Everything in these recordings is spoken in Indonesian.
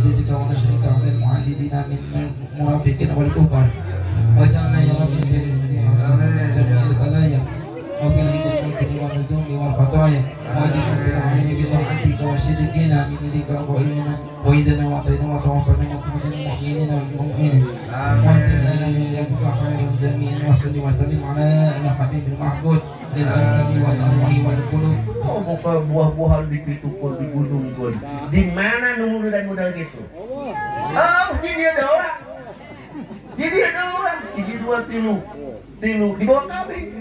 ضدك ونشرك عن المعاندين من المنافقين والكفار واجعلنا يا رب من جميع البلايا ومن الكفر والذنوب والخطايا واجعلنا بالعين بطاعتك وشركنا من ذلك وإذنا وأعطينا وتوفنا وكنا المؤمنين والمؤمنين واهدنا من ذلك خير جميل وصل وسلم على الحبيب المعبود للأجسام والأرواح والقلوب. Oh, bukan buah-buahan begitu pun di gunung pun. Di mana nunggu dan modal gitu? Oh, di dia doang. Di dia doang. Di dua tilu di bawah kami.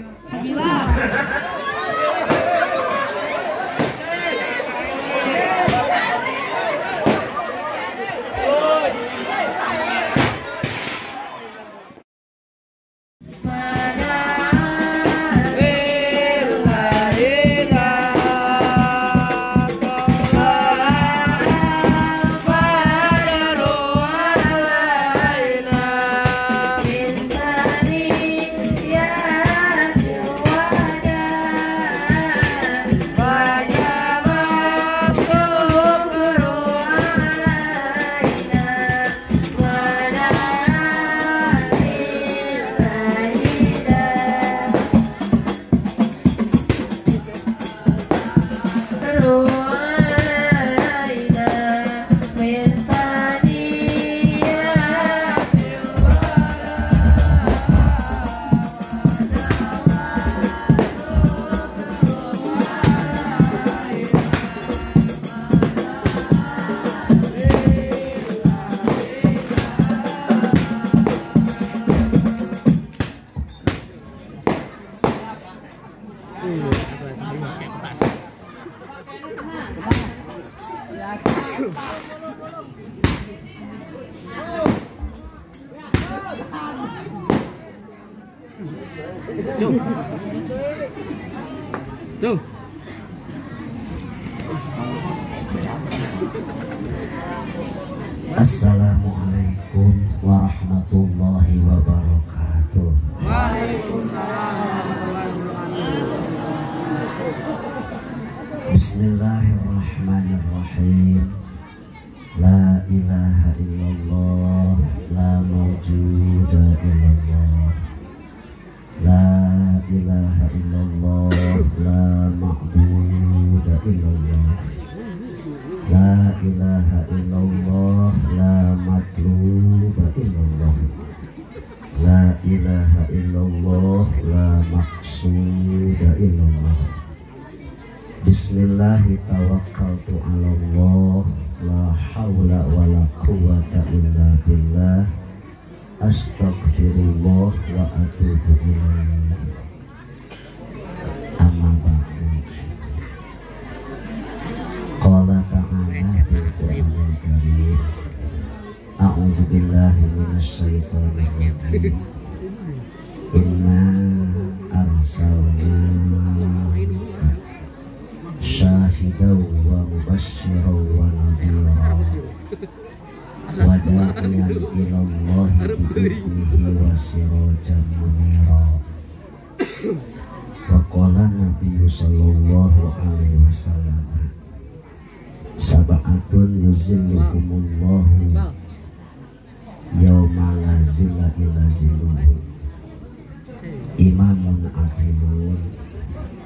Tuh. Assalamualaikum warahmatullahi wabarakatuh. Waalaikumsalam. Bismillahirrahmanirrahim. La ilaha illallah, la mawjuda illallah. La ilaha illallah, la ma'buda illallah. La ilaha illallah, la matluba illallah. La ilaha illallah, la maqsuda illallah. Bismillahi tawakkaltu ala Allah, la hawla wa la quwwata illa billah. Astaghfirullah wa atubu ilaih. Amma ba'du. Qala ta'ala fil Qur'anil Karim. A'udzu billahi minasy syaithanir rajim. Inna arsalnaka syahidan wa mubasysyiran wa nadhira wa da'iyan ilallahi bi'idnihi wa sirajan munira. Wa qala Nabiyyu sallallahu alaihi wasallam, sab'atun yuzilluhumullahu yauma la zilla illa zilluhu, imamun adilun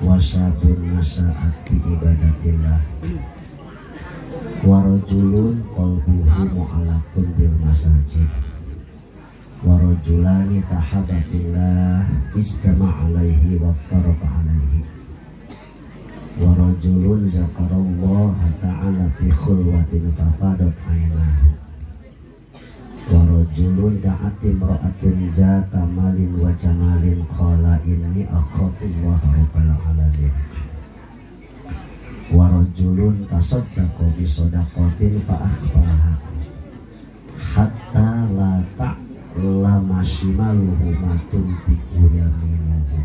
wasabun nasa'at bi ibadatillah, warajulun qalbuhu mu'allaqun bil masajid, warajulani tahabbatillah istama' alaihi wa tarafa alaihi, warajulun zakarallaha ta'ala bi khulwatin fafadat ainahu, warajulun da'at imra'atun zata malin wa jamalin qala inni akhafullaha rabbal alamin, warajulun tasaddaqa bi shadaqatin fa akhfaha hatta la ta'lama shimaluhu ma tunfiqu yaminuhu.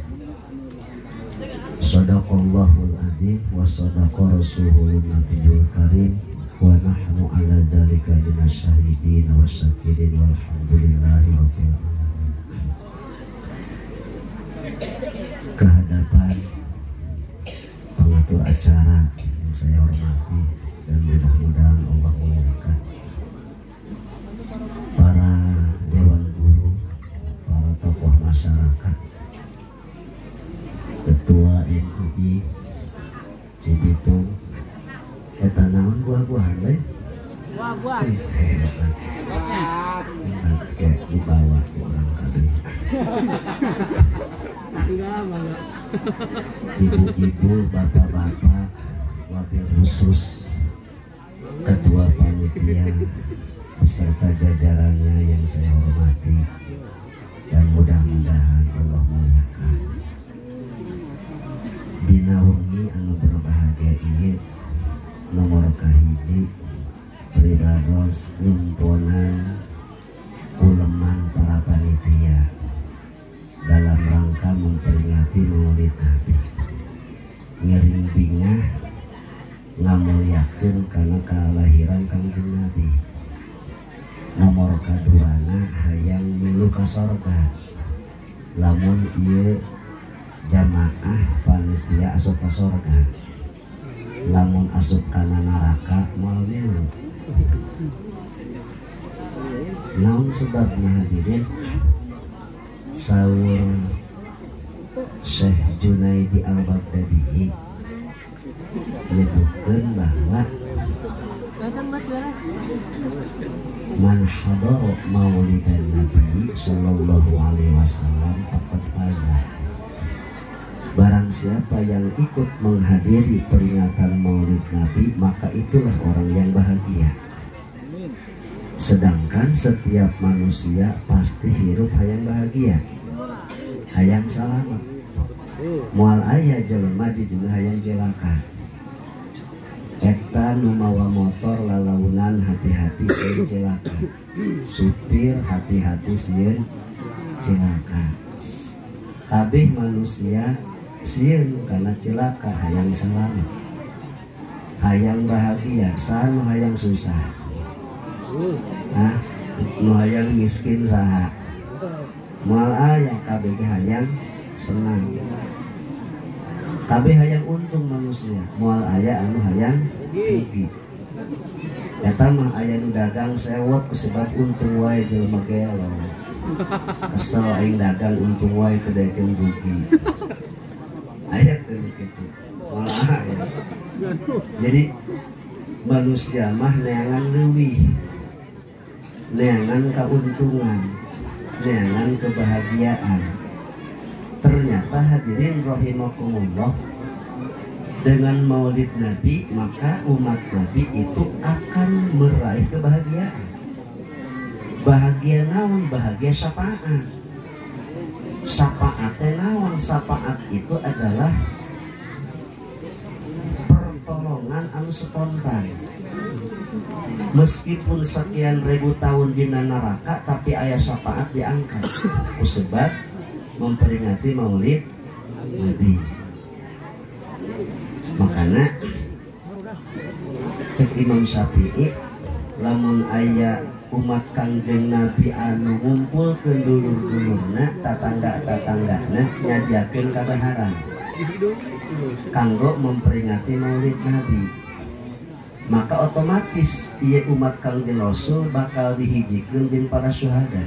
Shadaqallahul adzim wa shadaqa rasulun nabiyul karim wa nahnu ala dzalika minasyahidin wasyakirin walhamdulillahi rabbil alamin. Kehadapan pengatur acara yang saya hormati dan mudah-mudahan Allah muliakan, Ketua MUI Cibitung eta naon buah-buahan lain kayak dibawa orang kabeh ibu-ibu bapak-bapak wabil khusus ketua panitia beserta jajarannya yang saya hormati dan mudah-mudahan Allah muliakan dina wengi anu berbahagia ieu nomor kahiji pribados nyumpunan uleman para panitia dalam rangka memperingati Maulid Nabi ngiring bingah ngamuliakeun karena kelahiran Kangjeng Nabi. Nomor kaduana hayang milu ka sorga lamun ieu jamaah panitia asup ka sorga, lamun asup kana neraka moal milu. Naon sebabna hadirin? Saur Syekh Junaidi Al-Baghdadi menyebutkan bahwa man hadara maulidan Nabi sallallahu alaihi wasallam faqad faza. Barang siapa yang ikut menghadiri peringatan Maulid Nabi, maka itulah orang yang bahagia. Sedangkan setiap manusia pasti hirup hayang bahagia, hayang selamat. Moal aya jelema di dunia hayang jelaka. Eta nu mawa motor lalaunan hati-hati sieun jelaka. Supir hati-hati sieun jelaka. Kabeh manusia sieun karena celaka hayang selamat, hayang bahagia. Saha nu hayang susah? Nu hayang miskin saha? Moal aya kabeh hayang senang. Kabeh hayang untung manusia, moal aya anu hayang rugi. Eta mah aya nu dagang sewot sebab untung wae jelema gelo. Asal aing dagang untung wae kedaekeun rugi. Aya teh kitu. Moal aya. Jadi manusia mah neangan leuwih, neangan keuntungan, neangan kebahagiaan. Ternyata hadirin rahimakumullah, dengan Maulid Nabi maka umat Nabi itu akan meraih kebahagiaan. Bahagia naon? Bahagia syafaat. Syafaat naon? Syafaat itu adalah pertolongan anu spontan. Meskipun sekian ribu tahun di neraka, tapi aya syafaat diangkat. Sebab memperingati Maulid Nabi. Makanya cek Imam Syafi'i, lamun aya umat Kangjeng Nabi anu ngumpulkeun dulur-dulurna, tatangga-tatanggana nyadiakeun kabaharan kanggo memperingati Maulid Nabi, maka otomatis ieu umat Kangjeng Rasul bakal dihijikeun jeung para syuhada,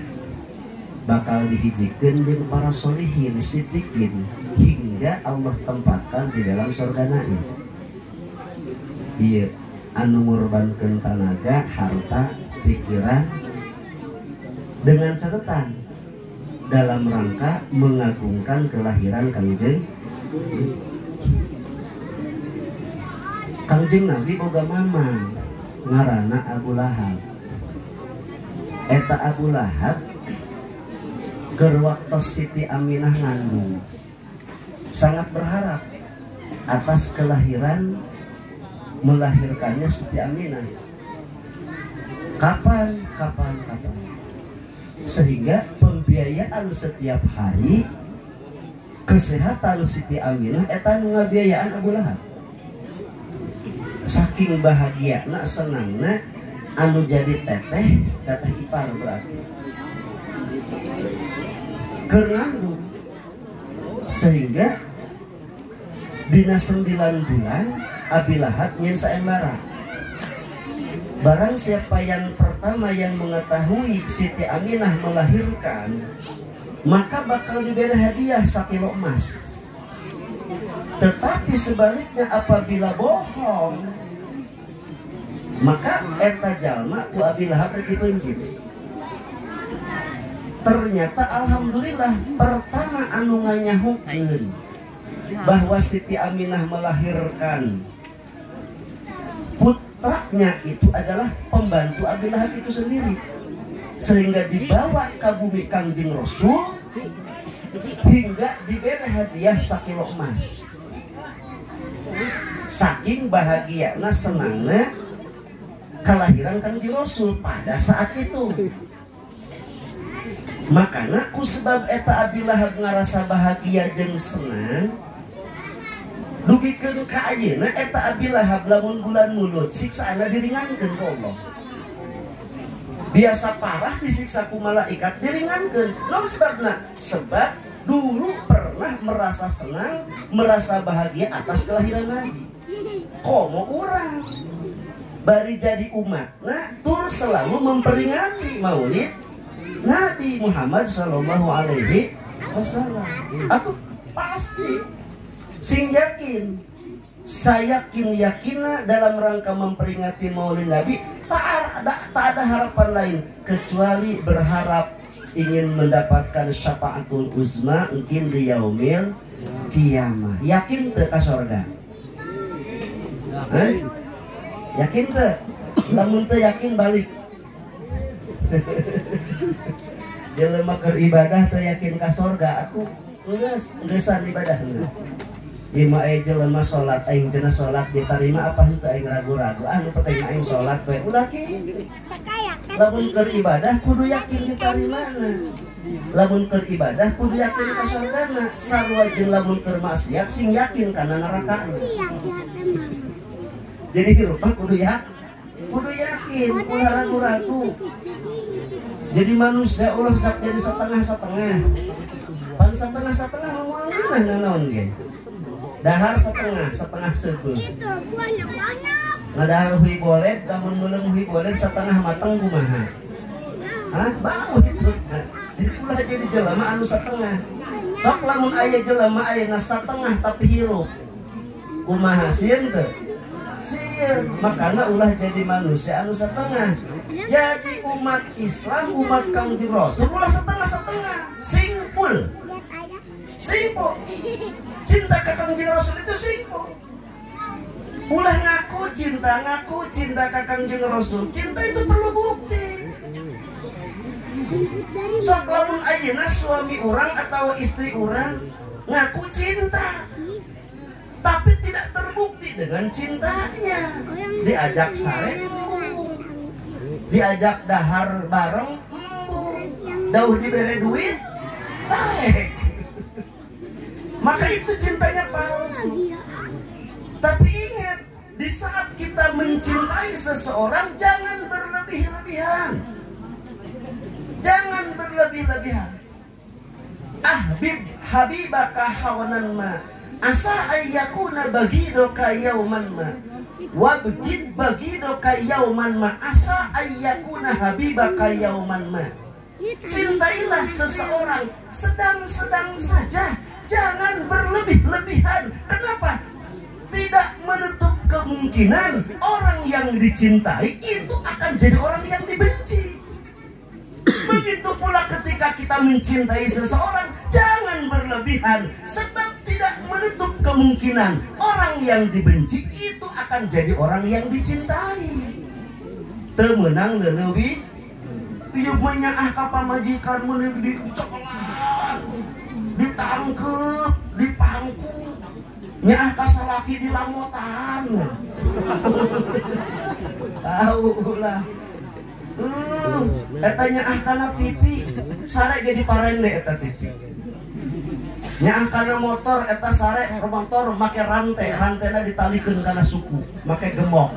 bakal dihijikeun jeung para sholihin, siddiqin, hingga Allah tempatkan di dalam surga naim. Ieu anu ngorbankeun tenaga, harta, pikiran, dengan catatan dalam rangka mengagungkan kelahiran Kangjeng Nabi boga mamang ngaranna Abu Lahab. Eta Abu Lahab keur waktu Siti Aminah ngandung sangat berharap atas kelahiran melahirkannya Siti Aminah. Kapan? Sehingga pembiayaan setiap hari kesehatan Siti Aminah eta nu ngabiayaan Abu Lahab. Saking bahagiana senangna anu jadi teteh ipar berarti keranggung, sehingga dina 9 bulan Abi Lahab nyen saembara. Barang siapa yang pertama yang mengetahui Siti Aminah melahirkan, maka bakal diberi hadiah 1 kilo emas. Tetapi sebaliknya apabila bohong, maka eta jalma ku Abi Lahab dibenci. Ternyata alhamdulillah pertama anu nganyahukeun bahwa Siti Aminah melahirkan putranya itu adalah pembantu Abi Lahab itu sendiri, sehingga dibawa ke bumi Kangjeng Rasul hingga diberi hadiah sakilo emas. Saking bahagiana senangnya kelahiran Kangjeng Rasul pada saat itu. Makanya ku sebab eta Abi Lahab ngarasa bahagia jeung senang, dugikeun ka ayeuna eta Abi Lahab lamun bulan mulut siksaana diringankeun ku Allah. Biasa parah disiksa ku malaikat diringankeun. Naon sebabna? Sebab dulu pernah merasa senang, merasa bahagia atas kelahiran Nabi. Komo urang bari jadi umatna tur selalu memperingati maulid Nabi Muhammad sallallahu alaihi wasallam. Atuh pasti sing yakin, saya yakin dalam rangka memperingati maulid Nabi tak ada harapan lain kecuali berharap ingin mendapatkan syafaatul uzma mungkin di yaumil qiyamah. Yakin teu ka surga? Yakin teu? Lamun teu yakin balik. Jelema keur ibadah teu yakin ka surga atuh geus ibadahna. Ima aya jelema salat aing cenah salat ditarima apa henteu aing ragu-ragu anu penting aing salat we ulah kitu. Lamun keur ibadah kudu yakin ditarimana. Lamun keur ibadah kudu yakin ka surgana. Sarua jeung lamun keur maksiat sing yakin kana neraka. Jadi hirup kudu yakin, ulah ragu-ragu. Jadi manusia ulah sak jadi setengah-setengah. Pan setengah-setengah moal geunah naon ge. Dahar setengah seupeuh. Ngadahar hui boleh, lamun meuleuh hui boleh setengah mateng kumaha? Hah? Bau gitu. Jadi ulah jadi jelema anu setengah. Sok lamun aya jelema ayeuna setengah tapi hirup. Kumaha sieun teu? Sieun. Makana ulah jadi manusia anu setengah. Jadi umat Islam, umat Kangjeng Rasul ulah setengah-setengah. Simpul. Cinta ke Kangjeng Rasul itu simpul. Ulah ngaku cinta ke Kangjeng Rasul. Cinta itu perlu bukti. Sok lamun ayeuna suami orang atau istri orang ngaku cinta, tapi tidak terbukti dengan cintanya. Diajak sare embung, diajak dahar bareng embung, dauh dibere duit taek. Maka itu cintanya palsu. Tapi ingat, di saat kita mencintai seseorang jangan berlebih-lebihan. Jangan berlebih-lebihan. Ahbib habibaka hawanan ma asa ayyakuna bagidoka yauman ma wabgid bagidoka yauman ma asa ayyakuna habibaka yauman ma. Cintailah seseorang sedang-sedang saja, jangan berlebih-lebihan. Kenapa? Tidak menutup kemungkinan orang yang dicintai itu akan jadi orang yang dibenci. Begitu pula ketika kita mencintai seseorang, jangan berlebihan, sebab tidak menutup kemungkinan orang yang dibenci itu akan jadi orang yang dicintai. Temenang lelewih, ieu menyaah ka pamajikan meuneu dicokolan, ditangkep, dipangku, nyaah ka salaki dilamotan. Tahu lah. Eta nyaah kana TV, sare jadi parende eta TV. Nyaah kana motor, eta sare motor make rantena ditalikeun kana suku, make gemok.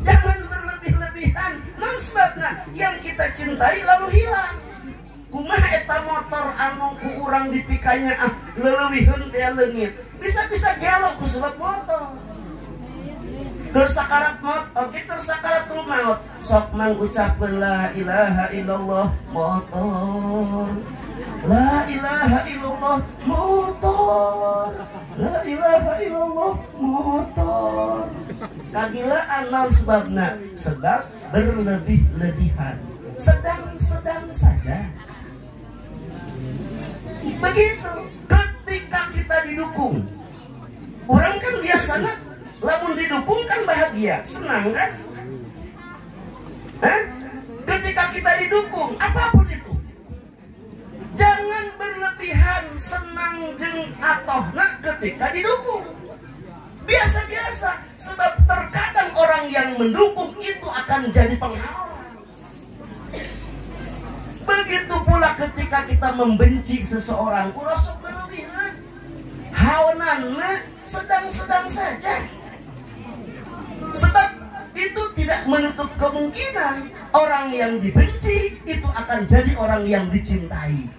Jangan berlebih-lebihan. Non sebabna yang kita cintai lalu hilang. Kumaha eta motor anu ku urang dipikanya leuwihun teh leungit. Bisa-bisa gelo ku sebab motor. Tersakarat maut, oke tersakaratul maut. Sok mang ucapkeun la ilaha illallah motor. La ilaha illallah motor. motor, la ilaha illallah motor. Kagilaan naon sebabna? Sebab berlebih-lebihan. Sedang-sedang saja. Begitu. Ketika kita didukung, orang kan biasanya lamun didukung kan bahagia, senang kan? Ketika kita didukung, apapun itu, jangan berlebihan senang jeung atohna ketika didukung. Biasa-biasa, sebab terkadang orang yang mendukung itu akan jadi penghalang. Begitu pula ketika kita membenci seseorang, kurasok berlebihan. Haonanna sedang-sedang saja. Sebab itu tidak menutup kemungkinan orang yang dibenci itu akan jadi orang yang dicintai.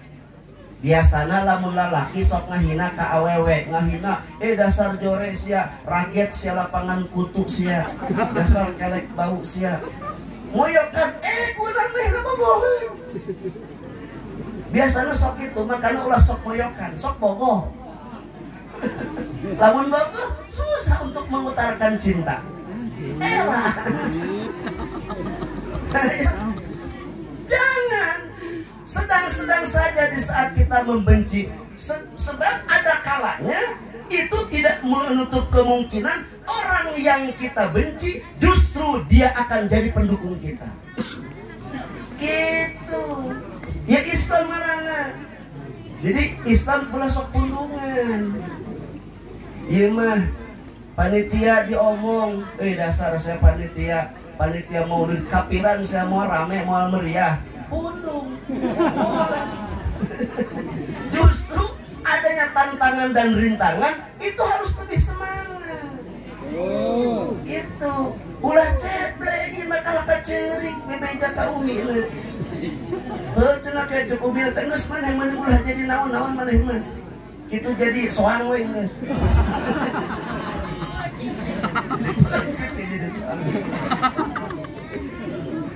Biasana lamun lalaki sok ngahina ka awewe, ngahina dasar jore sia, raget sia, lapangan kutu sia, dasar kelek bau sia. Moyokan kunan meh bogoh. Biasana sok itu, makanya ulah sok moyokan, sok bogoh. Lamun bogoh susah untuk mengutarakan cinta. Jangan sedang-sedang saja di saat kita membenci. Sebab ada kalanya itu tidak menutup kemungkinan orang yang kita benci justru dia akan jadi pendukung kita. Gitu. Ya Islam marana. Jadi Islam pula sok pundungan. Iya mah panitia diomong, dasar saya panitia maulid kapiran, saya mau rame, mau meriah, pundung. Justru adanya tantangan dan rintangan itu harus lebih semangat. Gitu. Ulah ceple ini makalah kecerik bebeja ka umi. Cenah kayak cukup bila tenggeus maneh ulah jadi naon-naon maneh mah. Kitu jadi soang we geus.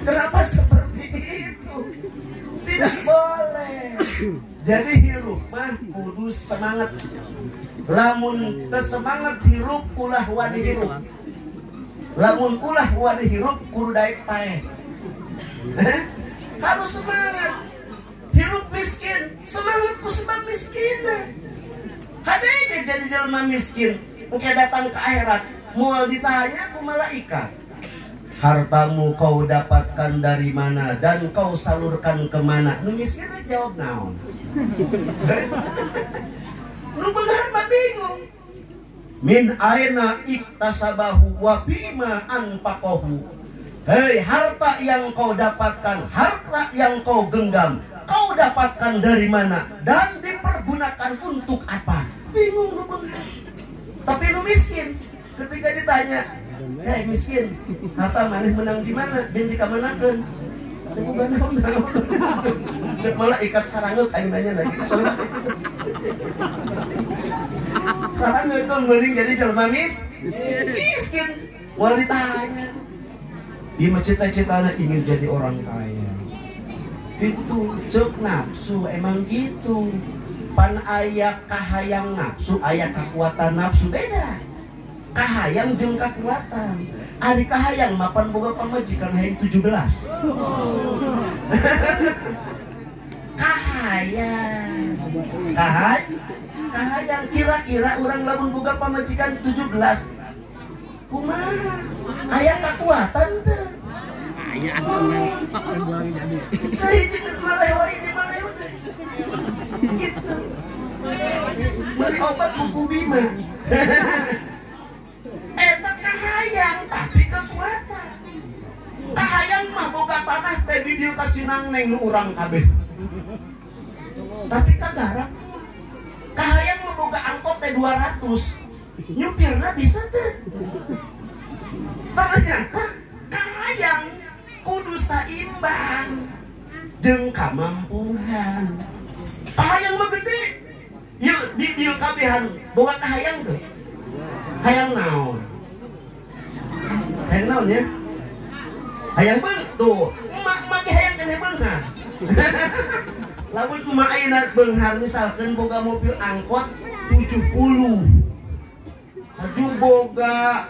Kenapa seperti itu? Tidak boleh. Jadi hirup mah kudu semangat. Lamun teu semangat hirup ulah wani hirup. Lamun ulah wani hirup kudu daek pae. Harus semangat. Hirup miskin, semangatku sebab miskin. Hadege jadi jelema miskin, engke datang ke akhirat, moal ditanya ku malaikat. Hartamu kau dapatkan dari mana dan kau salurkan kemana? Nu miskin jawab naon? Nu beunghar mah bingung. Min aina iktasabahu wa bima anfaqahu. Hei, harta yang kau dapatkan, harta yang kau genggam, kau dapatkan dari mana dan dipergunakan untuk apa? Bingung lu beunghar. Tapi lu miskin, ketika ditanya, miskin, harta maneh menang di mana? Jeung dikamanakeun? Teu boga naon. Cek malaikat sarangeuk aing nanya lagi. Sarangeuk dong meuring jadi jelema miskin. Moal ditanya. Ieu cita-citana ingin jadi orang kaya. Itu cek nafsu emang gitu. Pan aya kahayang nafsu, aya kekuatan nafsu beda. Kahayang jeung kekuatan. Ari kahayang mapan boga pamajikan hayang 17. Kahayang kira-kira urang lamun boga pamajikan 17. Kumaha? Aya kekuatan teu? Aya atuh jadi. Saya jeung maleho gitu. Beli obat kuku bima. Eta kahayang tapi kekuatan. Kahayang mah boga tanah teh di dieu ka Cinang neng urang kabeh. Tapi kagarap. Kahayang mah boga angkot teh 200. Nyupirna bisa teh. Ternyata kahayang kudu saimbang jeung kamampuan. Kahayang mah gede. Yuk di dieu kabehan boga kahayang tuh. Hayang naon? Hayang naon ya? Hayang beung tuh. Emak ge hayang keneh beunghar. Lamun emak ayeuna beunghar misalkeun boga mobil angkot 7 70 haju boga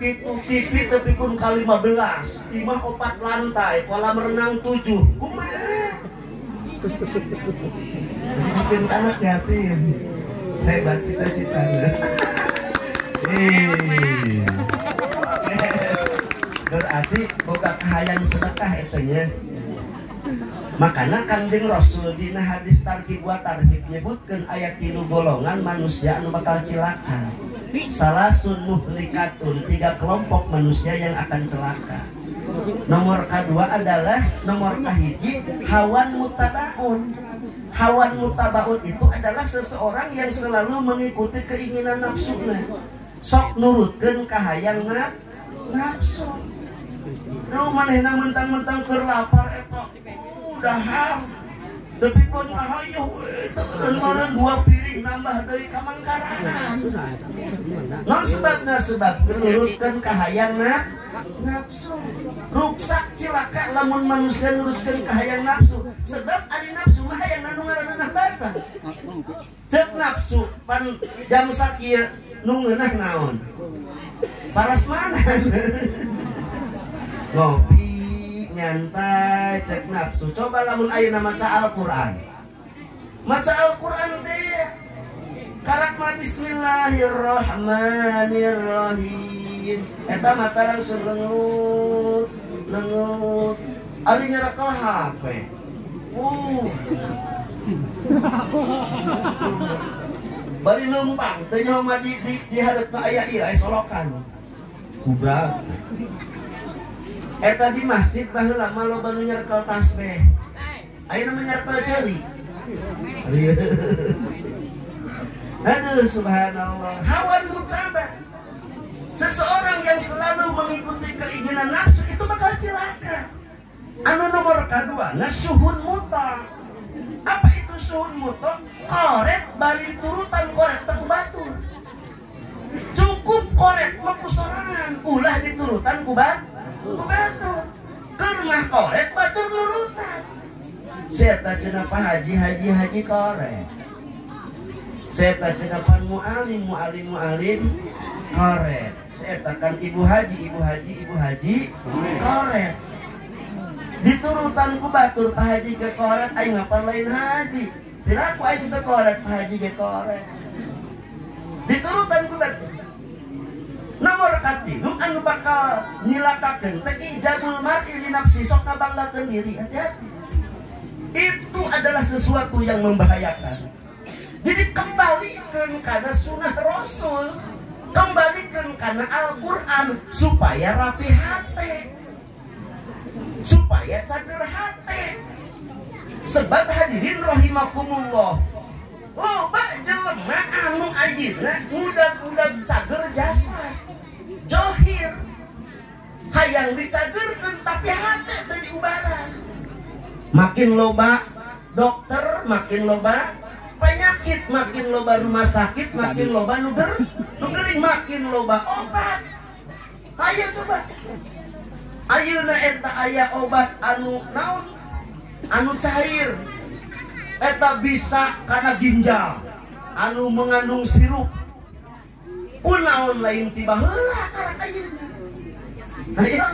kitu TV tapi pun kali 15 imah 4 lantai kolam renang 7 kumaha bikin anak yatim hebat cita-citanya berarti boga kahayang sedekah etanya. Makanya Kangjeng Rasul dina hadis targhib wa tarhib nyebutkeun aya 3 golongan manusia anu bakal cilaka. Salasun muhlikatun, 3 kelompok manusia yang akan celaka. Nomor kedua adalah nomor kahiji hawan mutabaun. Hawan mutabaun itu adalah seseorang yang selalu mengikuti keinginan nafsunya. Sok nurutkeun kahayang nafsu. Kau manehna mentang-mentang keur lapar eta dahar tapi kon kahayang eta keluaran 2 piring nambah deui ka mangkarangan. Non sebabna sebab nurutkeun kahayang nafsu. Ruksak cilaka lamun manusia nurutkeun kahayang nafsu. Sebab ari nafsu mah hayang nu ngaranna bae. Cek nafsu pan jam sakieu nu ngeunah naon? Parasmanan. Ngopi nyantai cek nafsu. Coba lamun ayeuna maca Al-Qur'an. Maca Al-Qur'an teh karakna bismillahirrahmanirrahim. Eta mata langsung lengut. Ari nyerekel HP. Bari lempang teh nyaho di hadapna aya ieu solokan. Kubra. Eta di masjid baheula mah loba nu nyerekel tasbih. Ayeuna nyerekel ceuli. Aduh subhanallah. Hawan mutabah. Seseorang yang selalu mengikuti keinginan nafsu itu bakal cilaka. Anu nomor kedua, nasuhun muta. Apa itu suhun muta? Koret bari diturutan koret teu batur. Cukup koret mah kusorangan, ulah diturutan ku batur. Keur mah koret batur nurutan. Seta cenah Pak haji koret. Seta cenah pan mualim koret. Seta kan ibu haji koret. Diturutan ku batur Pak haji ke koret aing ngapal lain haji. Piraku aing teu koret Pak haji ke koret. Diturutan ku batur. Nomor katilu anu bakal nyilakakeun teh ijabul mar'i li nafsi sok ngabanggakeun diri. Hati-hati. Itu adalah sesuatu yang membahayakan. Jadi kembalikan karena sunnah Rasul, kembalikan karena Al-Quran supaya rapi hati, supaya cager hati. Sebab hadirin rahimakumullah, loba jelema anu ayeuna budak-budak cager jasa, johir, hayang dicagerkeun tapi hati teu diubaran. Makin loba dokter, makin loba penyakit, makin loba rumah sakit, makin loba nugering, makin loba obat. Ayo coba. Ayeuna eta aya obat anu naon? Anu cair. Eta bisa kana ginjal, anu mengandung sirup. Kunaon lain tiba heula karek ayeuna. Ayo.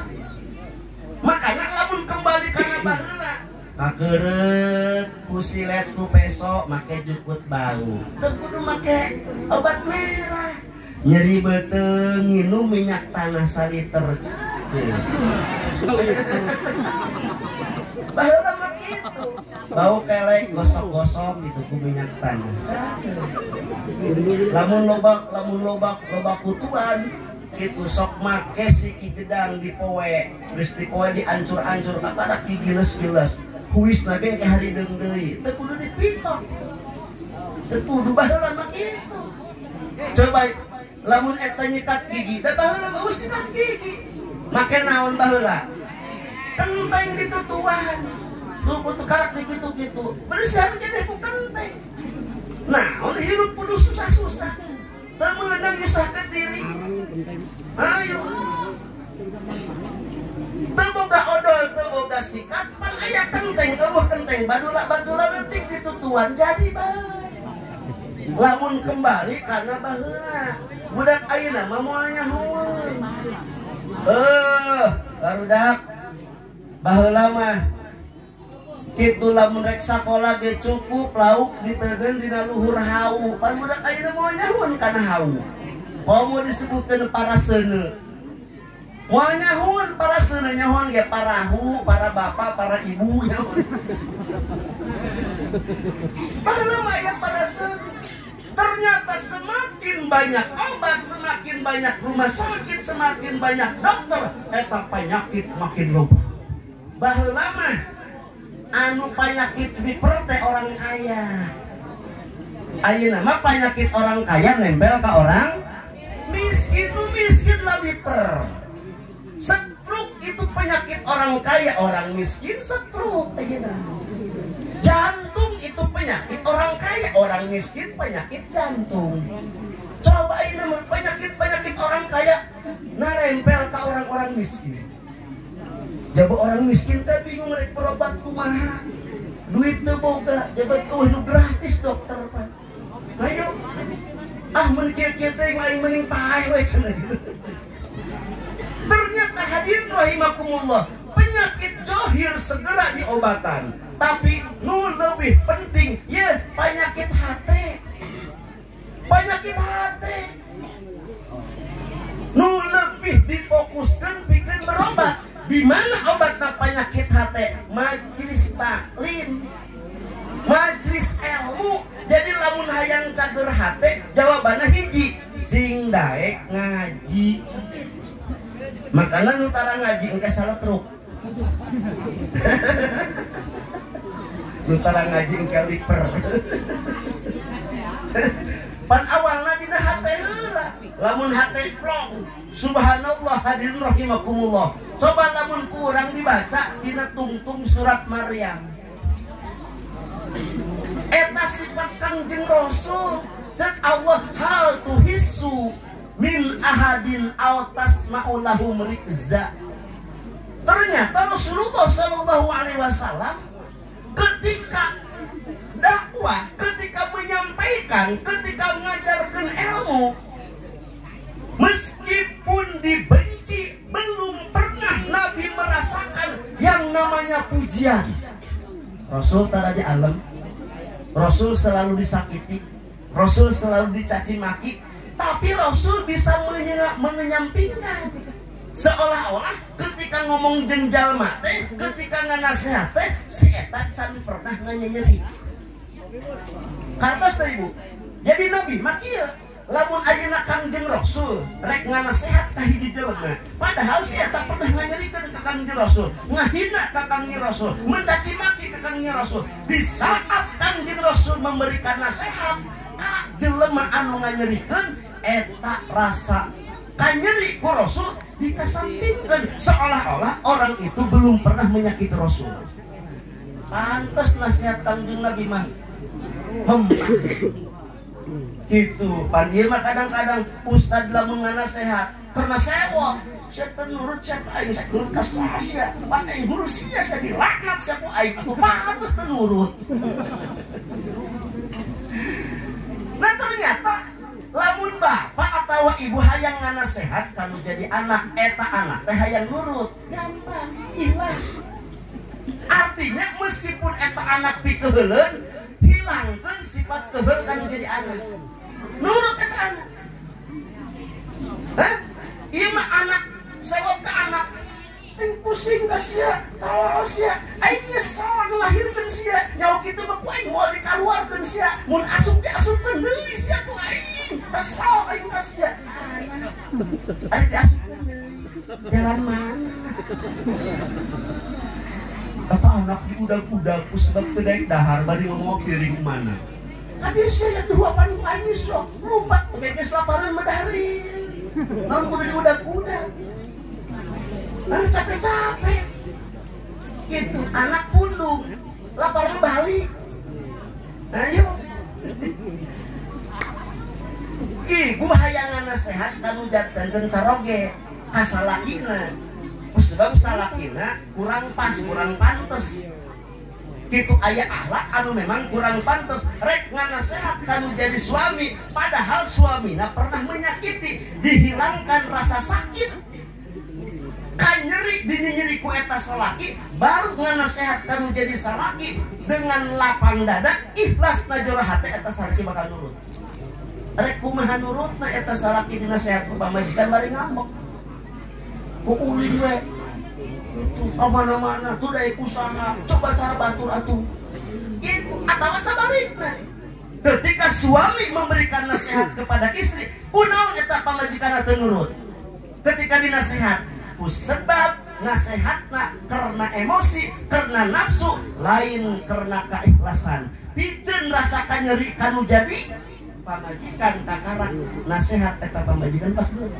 Makana lamun kembali kana baheula kakeureut pusilet ku peso make jukut bau. Teu kudu make obat merah. Nyeri beuteung nginum minyak tanah saliter. Baheula mah kitu. Bau kelek gosok-gosok gitu ku minyak tanah. Lamun loba kutuan kitu sok make siki gedang dipoe. Geus dipoe diancur-ancur kapada giles-giles. Huis nage ke hari deui teu kudu dipitok, teu kudu baheula mah kitu. Coba lamun eta nyikat gigi da baheula mah sikat gigi make naon baheula kenteng ditutuan tuh kudu karak dikitu-kitu bersihan jadi ku kenteng. Naon hirup kudu susah-susah teu meunang nyusahkeun diri. Ayo boga odol, boga sikat, pan aya kenteng, eueuh kenteng, badula leutik ditutuan jadi bae. lamun kembali karena baheula budak ayeuna mah moal nyahoeun barudak baheula mah kitu lamun rek sakola ge cukup lauk diteudeun dina luhur hau pan budak ayeuna moal nyahoeun kana hau komo disebutkeun para seuneu moal nyahoeun para seuneu nyahoeun ge parahu para bapak para ibu baheula mah aya para seuneu. Ternyata semakin banyak obat, semakin banyak rumah sakit, semakin banyak dokter, eta penyakit makin loba. Baheula mah anu penyakit liper teh orang kaya. Ayeuna mah penyakit orang kaya nempel ka orang miskin, miskin lah liper. Stroke itu penyakit orang kaya, orang miskin stroke ayeuna. Jantung itu penyakit orang kaya, orang miskin penyakit jantung. Coba ini penyakit orang kaya narempel ke orang-orang miskin. Jaba orang miskin teh bingung rek berobat kumaha. Duit teu boga, jabat nu gratis dokter Pak. Ayo. Mun kieu-kieu teh aing mending pae we cenah gitu. Ternyata hadirin rahimakumullah, penyakit johir segera diobatan. Tapi nu lebih penting ya penyakit hati. Penyakit hati nu lebih difokuskan bikin berobat. Di mana obatnya penyakit hati? Majelis taklim, majelis ilmu. Jadi lamun hayang cager hati jawabannya hiji sing daek ngaji. Makanya nu tara ngaji engke salah truk. Nutara ngaji engke liper. Pan awalna dina hate heula. Lamun hate plong. Subhanallah hadirin rahimakumullah. Coba lamun kurang dibaca dina tungtung surat Maryam. Eta sifat Kangjeng Rasul. Cek Allah hal tuhissu min ahadin aw tasma'u lahum rikza. Ternyata Rasulullah sallallahu alaihi wasallam ketika dakwah, ketika menyampaikan, ketika mengajarkan ilmu, meskipun dibenci, belum pernah Nabi merasakan yang namanya pujian. Rasul tara di alam, Rasul selalu disakiti, Rasul selalu dicaci maki, tapi Rasul bisa menyampingkan. Seolah-olah ketika ngomong jenjal mate, ketika nganasehat teh si eta can pernah nganyeri. Kartos teh Ibu. Jadi Nabi mah kieu, lamun ayeuna Kangjeng Rasul rek nganasehat ka hiji jelema, padahal si eta pernah nganyerikeun ka Kangjeng Rasul, ngahina ka Kangjeng Rasul, mencaci maki ka Kangjeng Rasul. Di saat Kangjeng Rasul memberikan nasihat ka jelema anu nganyerikeun, eta rasa kanyeri ku Rasul dikesampingkan, seolah-olah orang itu belum pernah menyakiti Rasul. Pantes nasihat Kangjeng Nabi mah gitu. Pan ieu mah kadang-kadang ustad lamun nganasehat karena sewot, saya nurut siapa aing, saya nurut ka sia, pan aing guru sia saya dilaknat siapa aing atuh pantes teu nurut. Nah ternyata lamun bapak atau ibu hayang nganasehat kanu jadi anak, eta anak teh hayang nurut, gampang, ikhlas. Artinya meskipun eta anak pikeheuleuan, hilangkan sifat keheul kanu jadi anak. Nurut eta anak. Ieu mah anak sewot ka anak. Aing pusing ka sia, tawas sia, aing nyesal ngelahirkeun sia. Nyawa kitu mah ku aing moal dikaluarkeun sia. Mun asup diasupkeun deui sia ku aing. Kesal aing ka sia. Ari diasupkeun deui. Jalan mana? Kata anak di udag-udagku sebab teu daek dahar bari ngomong piring mana. Tadi saya yang dihuapan ku aing sok lumpat geus lapareun medari. Namun kudu di udag-udag. Capek-capek gitu, anak pundung laparnya balik. Ayo ibu hayangan nasihat kanu janten caroge kasalakina, sebab salakina kurang pas, kurang pantes. Kitu aya akhlak anu memang kurang pantas rek nganasehat kanu jadi suami padahal suamina pernah menyakiti, dihilangkan rasa sakit kan nyeri nyeri ku eta salaki baru nganasehat kanu jadi salaki dengan lapang dada ikhlas najora hati eta salaki bakal nurut. Rek kumaha nurutna eta salaki dinasehat ku pamajikan bari ngambek ku ulin we itu kemana-mana tuh dari usaha coba cara batur atuh gitu atau sabalikna ketika suami memberikan nasihat kepada istri kunaon eta pamajikan teu nurut ketika dinasehat ku sebab nasihatna karena emosi karena nafsu lain karena keikhlasan pijeun rasakan nyeri kanu jadi pamajikan takarak nasihat eta pamajikan pas nurut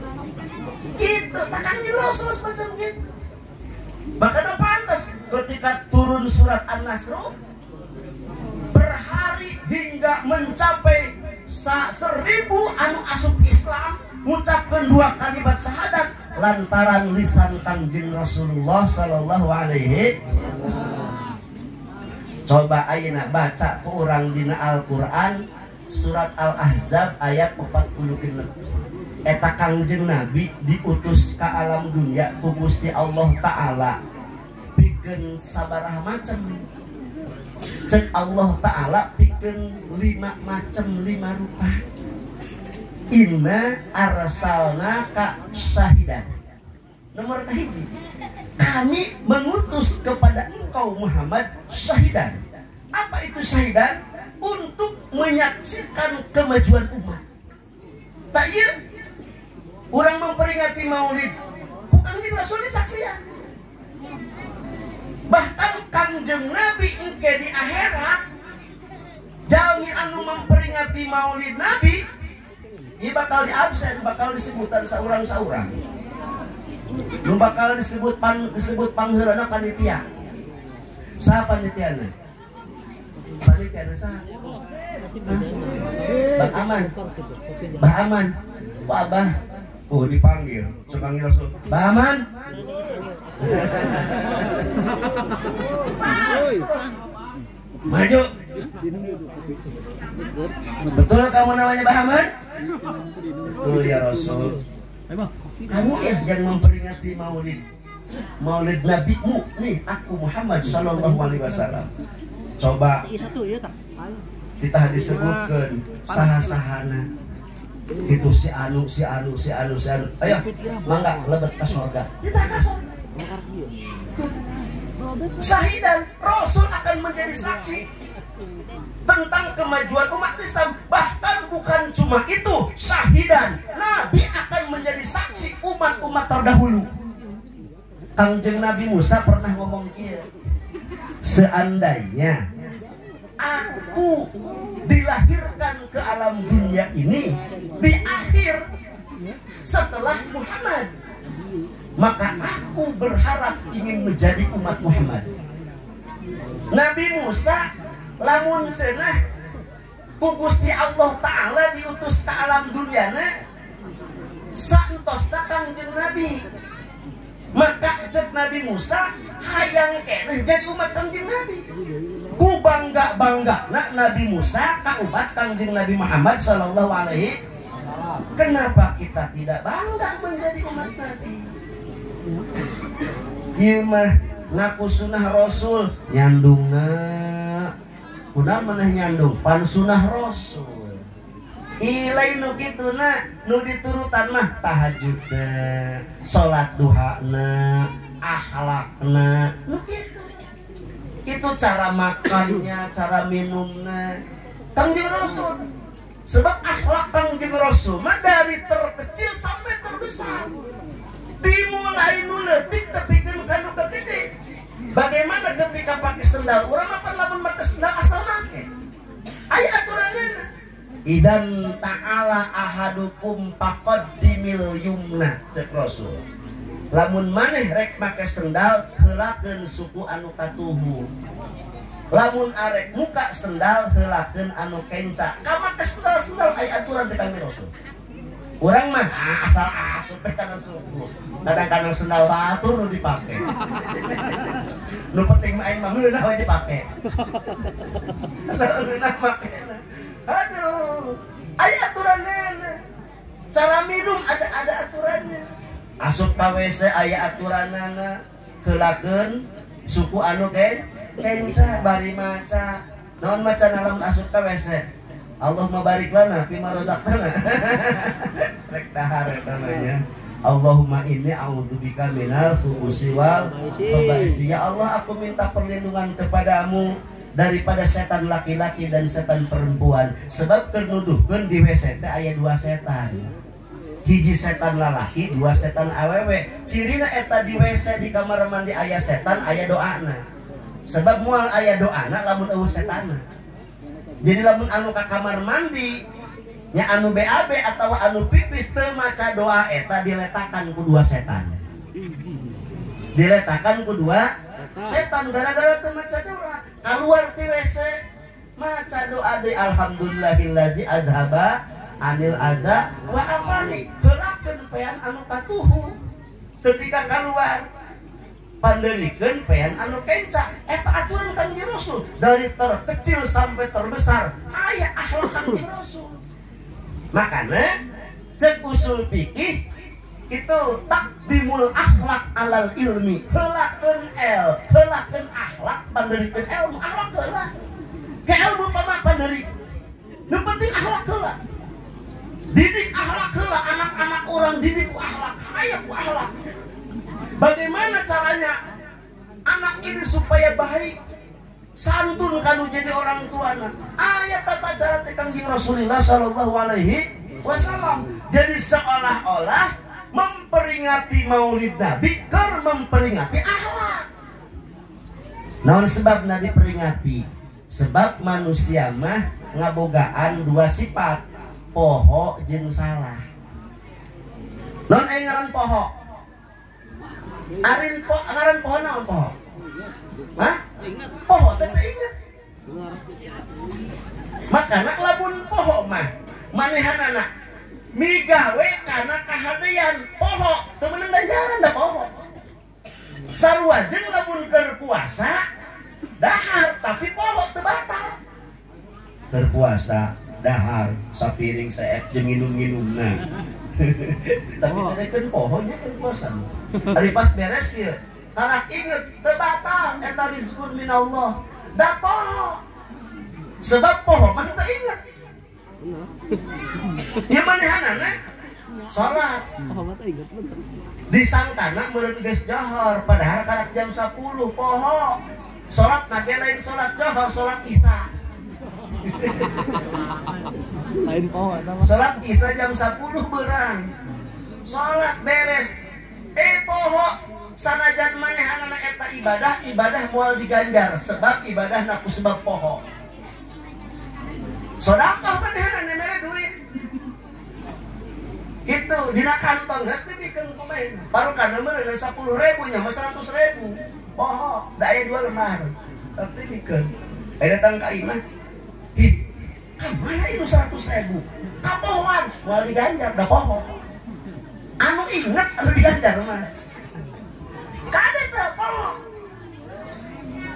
gitu takkan jelas macam gitu. Bahkan pantas ketika turun surat An-Nasr berhari hingga mencapai 1000 anu asup Islam mengucapkan 2 kalimat syahadat lantaran lisan Kangjeng Rasulullah sallallahu alaihi wasallam. Coba ayeuna baca ku urang dina Al-Qur'an surat Al-Ahzab ayat 46. Eta Kangjeng Nabi diutus ka alam dunia ku Gusti Allah Ta'ala pikeun sabaraha macam cek Allah Ta'ala pikeun 5 macam 5 rupa. Inna arsalna ka syahidan nomor kahiji kami mengutus kepada engkau Muhammad syahidan. Apa itu syahidan? Untuk menyaksikan kemajuan umat. Tak iya orang memperingati maulid bukan di Rasul disaksian. Bahkan Kangjeng Nabi engke di akhirat jalmi anu memperingati maulid Nabi ia bakal diabsen, bakal disebutan saurang-saurang. Lu bakal disebut pangheulana panitia. Saha panitiana? Panitiana saha? Bang Aman. Bang Aman. Pak Abah. Oh dipanggil, panggil Rasul. Bang Aman. Maju. Betul kamu namanya Bang Aman? Betul ya Rasul. Kamu ya yang memperingati maulid nabimu nih aku Muhammad sallallahu alaihi wasallam. Coba kita disebutkan saha-sahana gitu si anu. Ayo mangga lebet ke surga. Kita ke surga. Syahidan Rasul akan menjadi saksi tentang kemajuan umat Islam. Bahkan bukan cuma itu, syahidan Nabi akan menjadi saksi umat-umat terdahulu. Kangjeng Nabi Musa pernah ngomong iya, seandainya aku dilahirkan ke alam dunia ini di akhir setelah Muhammad, maka aku berharap ingin menjadi umat Muhammad. Nabi Musa lamun cenah ku Gusti Allah Ta'ala diutus ke alam dunyana santosna Kangjeng Nabi, maka cek Nabi Musa hayang keneh jadi umat Kangjeng Nabi. Ku bangga Nabi Musa ka umat Kangjeng Nabi Muhammad sallallahu alaihi. Kenapa kita tidak bangga menjadi umat Nabi? Ieu mah ngaku sunah Rasul nyandungna kunaon maneh nyandung pan sunah Rasul. Ilain nu kituna nu diturutan mah tahajudna, salat duhana, akhlakna, nu kitu. Kitu cara makannya, cara minumnya. Kangjeng Rasul. Sebab akhlak Kangjeng Rasul mah dari terkecil sampai terbesar. Dimulai nu leutik tepikeun kanu kegede. Bagaimana ketika pakai sendal? Urang apa lamun pakai sendal asal make? Aya aturanna. Idan ta'ala ahadukum faqaddimil yumna cek Rasul. Lamun maneh rek make sendal heulakeun suku anu katuhu. Lamun arek muka sendal heulakeun anu kenca. Ka make sendal aya aturan teh Kangjeng Rasul. Urang mah asal asup kana suku. Kadang-kadang sendal batur nu dipake. nu penting main mah ngeunah we dipake asal ngeunah make aduh aya aturanna cara minum ada aturannya asup ka WC aya aturanna keulakeun suku anu kenca bari maca naon maca lamun asup ka WC Allahumma barik lana fima razaqtana rek dahar namanya Allahumma inni a'udzubika minal khubuthi wal khaba'is. Ya Allah, aku minta perlindungan kepadamu daripada setan laki-laki dan setan perempuan. Sebab ternuduhkeun di WC teh aya 2 setan. Hiji setan lalaki, 2 setan awewe. Cirina eta di WC di kamar mandi aya setan, aya doana. Sebab moal aya doana lamun eueuh setanna. Jadi lamun anu ka kamar mandi nya anu BAB atau anu pipis teu maca doa eta diletakan ku 2 setan. Diletakan ku 2 setan gara-gara teu maca doa. Keluar ti WC maca doa deui alhamdulillahilladzi adhaba anil adza wa amani. Heulakeun pean anu katuhu. Ketika keluar pandeurikeun pean anu kenca. Eta aturan Kanjeng Rasul dari terkecil sampai terbesar aya akhlak Kanjeng Rasul. Makanya cek usul fikih itu takdimul akhlak alal ilmi. Heulakeun akhlak pandeurikeun ilmu. Akhlak heula ke ilmu pama pandeuri nu penting akhlak heula. Didik akhlak heula, anak-anak orang didik ku akhlak, aya ku akhlak. Bagaimana caranya anak ini supaya baik santun kanu jadi orang tuana ayat tata cara Kanjeng Rasulullah sallallahu alaihi wasallam. Jadi seolah-olah memperingati maulid Nabi keur memperingati akhlak. Naon sebabna diperingati? Sebab manusia mah ngabogaan 2 sifat, poho jeung salah. Naon ngaran poho? Arin ngaran poho naon poho? Hah? Poho teh inget. Makana lamun poho mah manehanana migawe kana kahadian poho teu meunang ganjaran da poho. Sarua jeung lamun keur puasa dahar tapi poho teu batal. Keur puasa dahar sapiring saep jeung nginum-nginumna. Tapi tedekeun poho nya keur puasa. Ari pas beres kieu tarak inget tebatal eta rizqun minallah da poho sebab poho mah teu inget ieu manehanana salat disangkana meureun geus johor padahal karek jam 10 poho salat nage lain salat johor salat isya lain poho salat isya jam 10 beurang salat beres poho sanajan manehanana eta ibadah moal diganjar sebab ibadahna ku sebab poho. Sedekah manehanana mere duit. Kitu dina kantong geus dipikeun kumaha. Barokah meureun 10.000 nya mah 100.000. Poho, da aya 2 lembar. Tapi dipikeun. Aya datang ka imah. Hi, ka mana itu 100.000? Kapohoan moal diganjar da poho. Anu inget anu diganjar mah. Kada teu poho.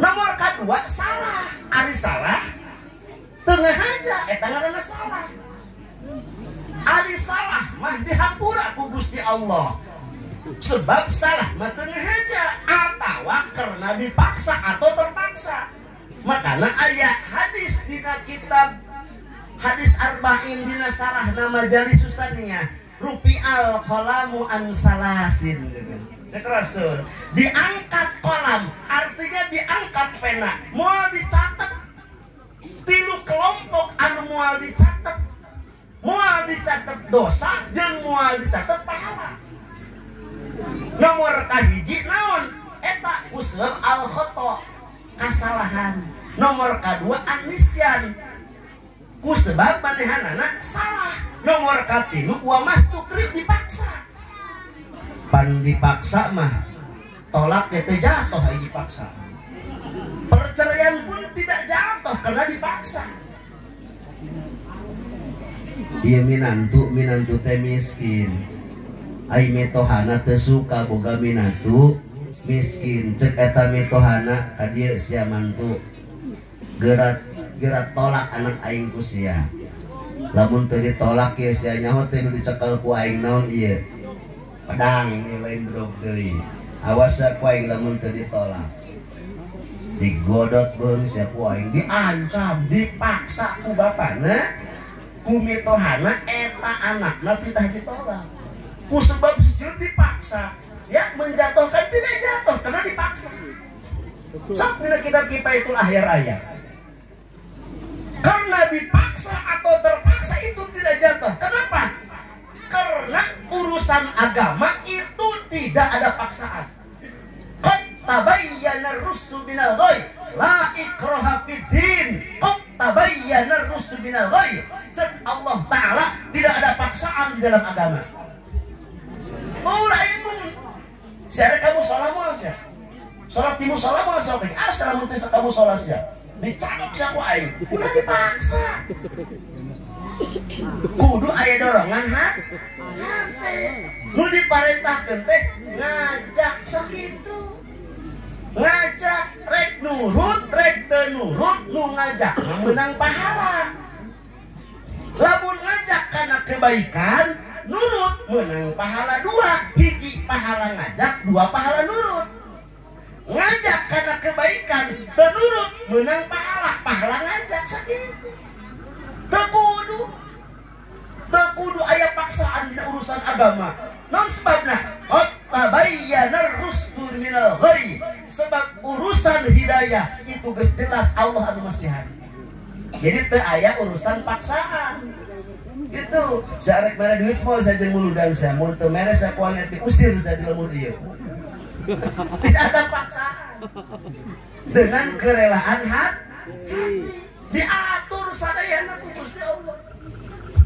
Nomor kedua salah. Ari salah tengah aja eta ngaranna salah. Ari salah mah dihampura ku Gusti Allah. Sebab salah mah tengah aja atawa karena dipaksa atau terpaksa. Makana aya hadis dina kitab hadis arba'in dina sarahna Majalisus Saniyah rupi al qalamu an salasin. Cek Rasul diangkat kolam artinya diangkat pena moal dicatat 3 kelompok anu moal dicatat dosa jeung moal dicatat pahala. Nomor kahiji naon eta usbab al khata kasalahan. Nomor kedua anisyan ku sebab manehanana salah. Nomor katilu wa mastukri dipaksa. Pan dipaksa mah tolak teh jatuh ai dipaksa. Perceraian pun tidak jatuh karena dipaksa. Dia minantu teh miskin. Ai metohana teu suka boga minantu miskin cek eta mitohana ka dieu sia mantu gerat tolak anak aing ku sia lamun teu ditolak ieu sia nyaho teh nu dicekel ku aing naon ieu pedang ieu lain bedog deui awas ku aing lamun teu ditolak digodot beung sia ku aing diancam dipaksa ku bapana ku mitohana eta anakna titah ditolak ku sebab sejur dipaksa ya menjatuhkan tidak jatuh karena dipaksa. Sok dina kitab Kifaayatul Ahyar ayat. Karena dipaksa atau terpaksa itu tidak jatuh. Kenapa? Karena urusan agama itu tidak ada paksaan. Qad tabayyana ar-rusdu minal ghayy, la ikraha fiddin. Qad tabayyana ar-rusdu minal ghayy. Cek Allah Ta'ala tidak ada paksaan di dalam agama. Mulai siapa kamu sholat mau sih? Sholat timu sholat mau sih? Asal lamun teu kamu sholat sih? Dicadok sih aku aing. Udah dipaksa. Kudu aya dorongan hati. Nu diparentahkeun teh ngajak sakitu. Ngajak rek nurut, rek teu nurut, nu ngajak menang pahala. Lamun ngajak karena kebaikan nurut menang pahala 2, hiji pahala ngajak, 2 pahala nurut. Ngajak karena kebaikan tenurut menang pahala ngajak sakitu. Tekudu aya paksaan dina urusan agama. Non sebabna qad tabayyana ar-rusdu minal ghayy. Sebab urusan hidayah itu geus jelas Allah anu maslihat. Jadi teu aya urusan paksaan. Gitu, sarek mere duit mau saja muludan saya, mun teu mere saya kuangnya diusir saya di lemur ieu. Tidak ada paksaan. Dengan kerelaan hati diatur sadayana ku Gusti Allah.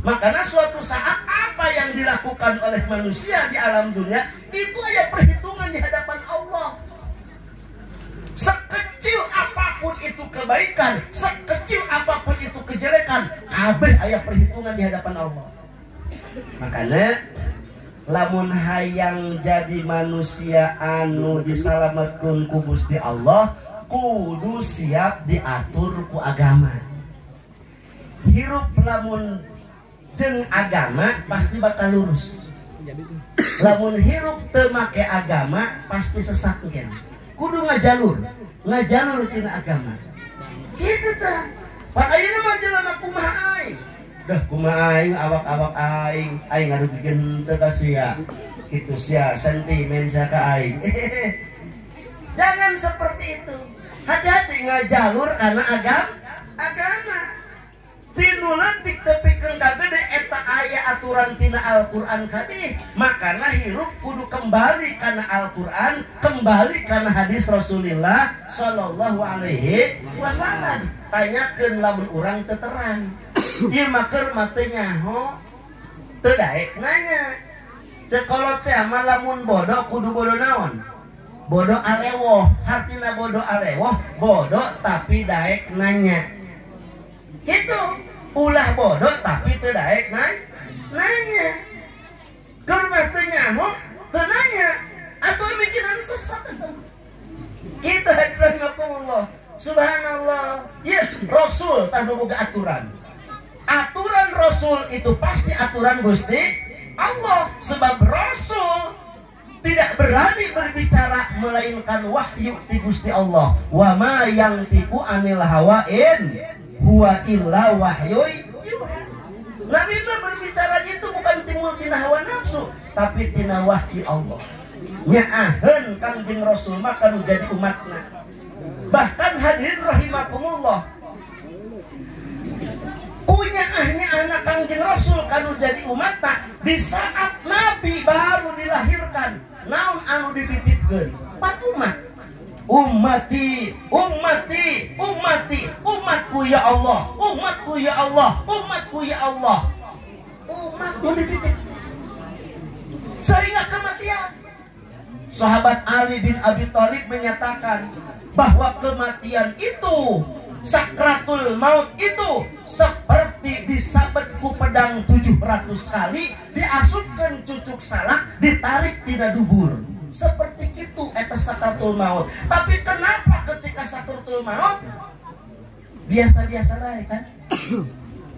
Makanya suatu saat apa yang dilakukan oleh manusia di alam dunia itu aya perhitungan di hadapan Allah. Sekecil apapun itu kebaikan, sekecil apapun itu kejelekan, kabeh aya perhitungan di hadapan Allah. Makanya lamun hayang jadi manusia anu disalametkeun ku Gusti Allah, kudu siap diatur ku agama. Hirup lamun jeung agama pasti bakal lurus. Lamun hirup teu make agama pasti sesat gen. Kudu ngajalur tina agama. Kitu teh. Pan ayeuna mah jelema kumaha aing? Dah kumaha aing awak-awak aing ngadugikeun teu ka sia. Kitu sia sentimen sia ka aing. Jangan seperti itu. Hati-hati ngajalur karena agama. Tinu leutik tepikeun ka gede eta aya aturan tina Al-Qur'an kadih. Makana hirup kudu kembali kana Al-Qur'an, kembali kana hadis Rasulullah sallallahu alaihi wasallam. Tanyakeun lamun urang teu terang. Ieu mah keur mah teu nyaho. Teu daek nanya. Cekolot teh mah lamun bodoh kudu bodoh naon? Bodoh alewoh. Hartina bodoh alewoh, bodoh tapi daek nanya. Gitu, ulah bodoh tapi teu daek nanya. Keur mah teu nyaho, teu nanya, atuh mikiran sesat eta. Kita hadirin subhanallah. Ya, Rasul tah boga aturan. Aturan Rasul itu pasti aturan Gusti Allah, sebab Rasul tidak berani berbicara melainkan wahyu ti Gusti Allah. Wa ma yantiqu anil hawain huwa illa wahyui. Nabi mah berbicara itu bukan timbul tina hawa nafsu, tapi tina wahyu Allah. Nyaaheun Kangjeng Rasul mah kanu jadi umatna. Bahkan hadirin rahimakumullah, kunyaahnya anak Kangjeng Rasul kanu jadi umatna di saat Nabi baru dilahirkan. Naon anu dititipkeun? 4 umat. Ummati, ummati, ummati, umatku ya Allah, umatku ya Allah, umatku ya Allah. Umatku dititip sehingga kematian. Sahabat Ali bin Abi Thalib menyatakan bahwa kematian itu, sakratul maut itu seperti disabetku pedang 700 kali, diasupkeun cucuk salak, ditarik tina dubur. seperti itu eta sakaratul maut. Tapi kenapa ketika sakaratul maut biasa-biasa bae kan?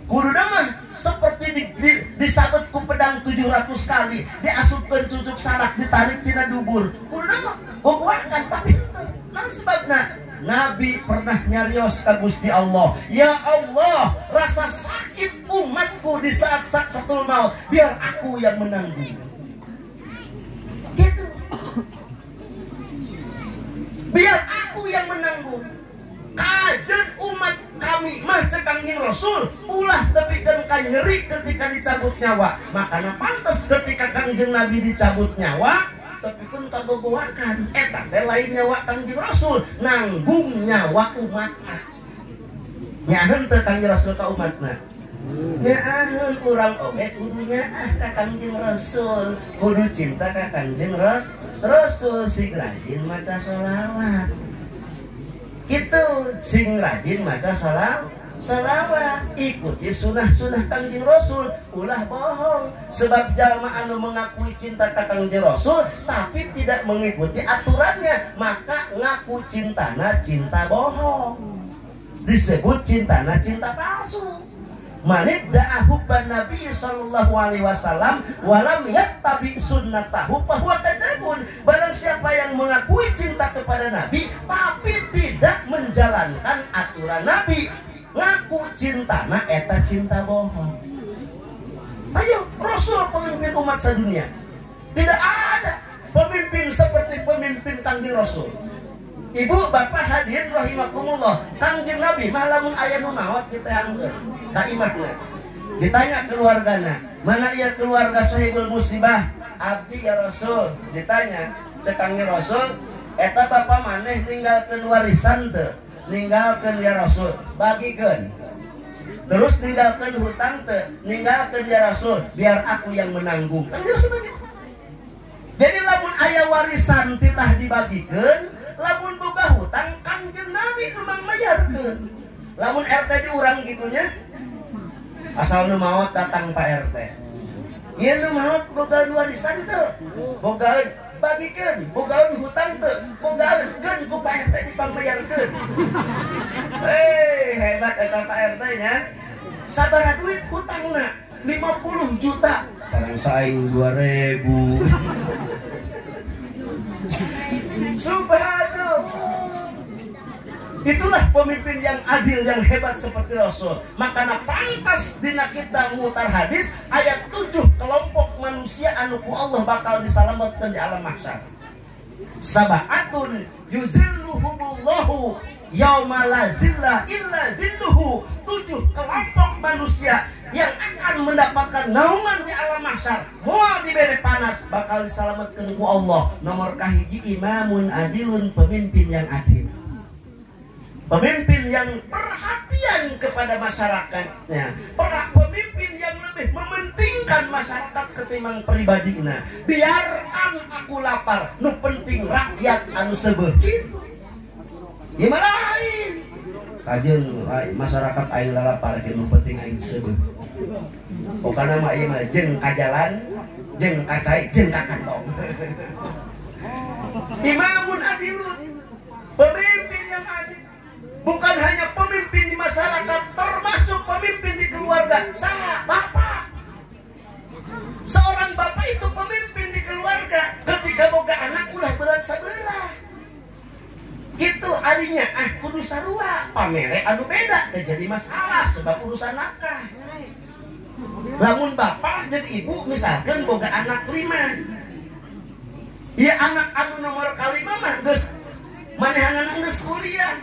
Kudu mah seperti disabet ku pedang 700 kali, diasupkeun cucuk salak, ditarik tina dubur. Kudu mah gogoakan, tapi henteu. Naon sebabna? Nabi pernah nyarios ka Gusti Allah, ya Allah, rasa sakit umatku di saat sakaratul maut, biar aku yang menanggung. Gitu. Biar aku yang menanggung. Kajen umat kami mah cek Kangjeng Rasul ulah tepikeun ka nyeri ketika dicabut nyawa. Makana pantes ketika Kangjeng Nabi dicabut nyawa tepikeun ka gogoakan. Eta teh lain nyawa Kangjeng Rasul, nanggung nyawa umatna. Nyaeun teh Kangjeng Rasul ka umatna. Nyaeun urang oge kudu nyaah ka Kangjeng Rasul, kudu cinta ka Kangjeng Rasul, sing rajin maca sholawat. Gitu, sing rajin maca sholawat, ikuti sunah-sunah Kangjeng Rasul, ulah bohong. Sebab jalma anu mengakui cinta ka Kangjeng Rasul tapi tidak mengikuti aturannya, maka ngaku cintana cinta bohong, disebut cintana cinta palsu. Manid da'a hubban Nabi sallallahu alaihi wasallam walam yattabi sunnatahu fahuwa kadzabun. Barang siapa yang mengakui cinta kepada Nabi tapi tidak menjalankan aturan Nabi, ngaku cintana eta cinta bohong. Ayo, Rasul pemimpin umat sadunia. Tidak ada pemimpin seperti pemimpin Kangjeng Rasul. Ibu bapak hadirin rahimakumullah, Kangjeng Nabi malamun aya nu maot kita anggeun ka imahna. Ditanya keluargana, mana ia keluarga sahibul musibah? Abdi ya Rasul. Ditanya cek Kangjeng Rasul, eta bapak maneh ninggalkeun warisan teu? Ninggalkeun ya Rasul, bagikeun. Terus ninggalkeun hutang teu? Ninggalkeun ya Rasul, biar aku yang menanggung. Kangjeng Rasul begitu. Jadi lamun aya warisan titah dibagikeun, lamun boga hutang Kangjeng Nabi nu mayarkeun. Lamun RT di urang gitunya, asal nu maot datang Pak RT. Ieu nu maot bogaeun warisan teu? Bogaeun bagikeun, bogaeun hutang teu? Bogaeun keun ku Pak RT dipangmayarkeun. Hebat eta Pak RT nya. Sabaraha duit hutangna? 50 juta. Barang saing 2000. Subhanallah. Itulah pemimpin yang adil, yang hebat seperti Rasul. Makanya pantas dina kita mutar hadis ayat 7 kelompok manusia anu ku Allah bakal disalamatkan di alam mahsyar. Sabahatun yuzilluhumullahu yauma la zilla illa zilluhu. 7 kelompok manusia yang akan mendapatkan naungan di alam mahsyar, moal dibere panas, bakal diselamatkan ku Allah. Nomor kahiji imamun adilun, pemimpin yang adil, pemimpin yang perhatian kepada masyarakatnya, pemimpin yang lebih mementingkan masyarakat ketimbang pribadinya. Biarkan aku lapar, nu penting rakyat anu sebeuh kitu. Gimana lain? Kajen masyarakat aing lalapar nu penting aing sebeuh. Pokoknya mah ieu mah jeung ka jalan, jeung ka cai, jeung ka kantong. Imamun adilun, pemimpin yang adil. Bukan hanya pemimpin di masyarakat, termasuk pemimpin di keluarga. Saha? Bapak. Seorang bapak itu pemimpin di keluarga. Ketika boga anak ulah berat sabelah. Gitu arinya, kudu sarua, pamere anu beda, terjadi masalah sebab urusan nafkah. Lamun bapak jadi ibu misalkan boga anak 5, ya anak anu nomor kalima mah geus manehanana geus kuliah,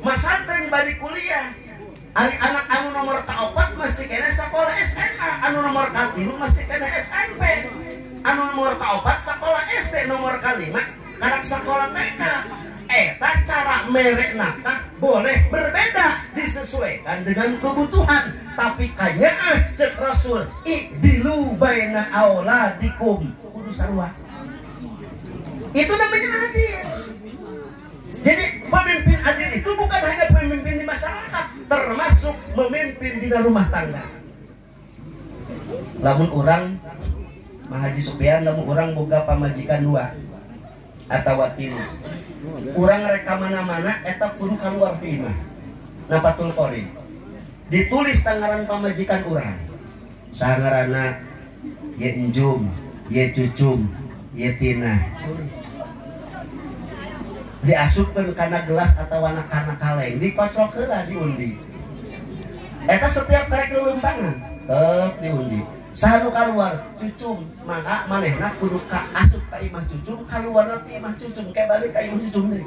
masantren bari kuliah. Ari anak anu nomor ka-4 masih kena sekolah SMA, anu nomor ka-3 masih kena SMP, anu nomor ka-4 sekolah SD, nomor ka-5 anak sekolah TK. Eta cara merek nafkah boleh berbeda disesuaikan dengan kebutuhan, tapi kayaknya cek Rasul i'dilu baina auladikum, kudu sarua. Itu namanya adil. Jadi pemimpin adil itu bukan hanya pemimpin di masyarakat, termasuk memimpin di rumah tangga. Lamun orang Mah Haji Sufyan, lamun orang boga pamajikan 2, atawa tilu. Urang reka mana-mana eta kudu kaluar ti imah. Napatul Qorib. Ditulis tanggaran pamajikan urang. Sangaranna ye Enjum, ye Cucum, ye Tina. Tulis. Diasupkeun kana gelas atawa kana kaleng, dikocok heula diundi. Eta setiap karek lelembangan tep diundi. Saha nu kaluar Cucum, maka manehna kudu ka asup ka imah Cucum, kaluar ti imah Cucum, kayak balik ka imah Cucum deui.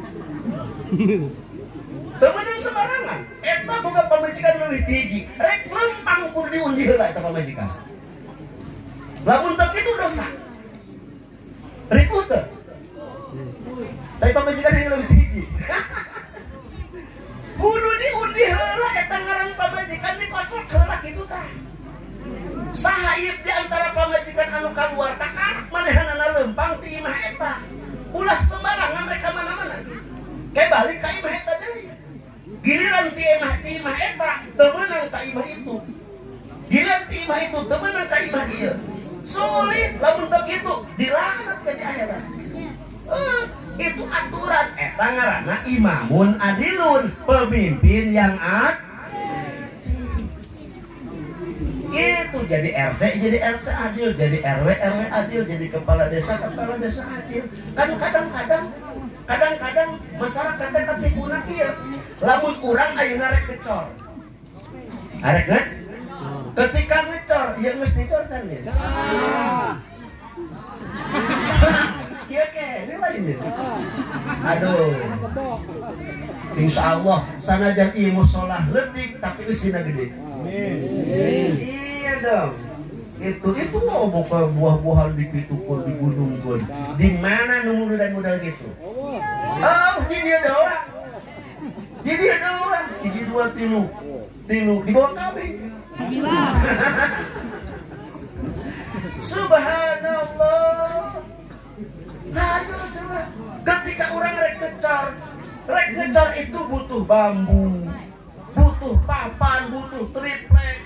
Teu meunang sembarangan. Eta boga pamajikan leuwih ti hiji, rek lempang kudu diundi heula eta pamajikan. Lamun teu kitu dosa. Ribu teu. Tapi pamajikan yang leuwih ti hiji. Kudu diundi heula eta ngaran pamajikan dikocok heula kitu tah. Sahayip di antara pamajikan anu kaluar kakarak manehanana lempang ti imah eta. Ulah sembarangan mereka mana-mana. Kayak balik ka imah eta deui. Giliran ti imah eta teu meunang ka imah itu. Giliran ti imah itu teu meunang ka imah ieu. Sulit lamun teu kitu dilaknat ka di akhirat. Itu aturan eta ngaranna imamun adilun, pemimpin yang adil. Gitu jadi RT adil, jadi RW adil, jadi kepala desa adil. Kan kadang-kadang masyarakatnya katipuna kieu. Lamun urang ayeuna rek ngecor. Arek ngecor. Ketika ngecor, ya geus dicor can ya. Kieu kene lainnya. Aduh. Insyaallah sanajan ieu musholah leutik tapi eusina gede. Iya dong. Itu bukan buah-buahan dikitupun di gunung pun. Di mana nunggu dan modal gitu? Oh, di dia doang. Di dua tilu di bawah kambing. Subhanallah. Ayo coba. Ketika orang rek ngecor itu butuh bambu, butuh papan, butuh triplek,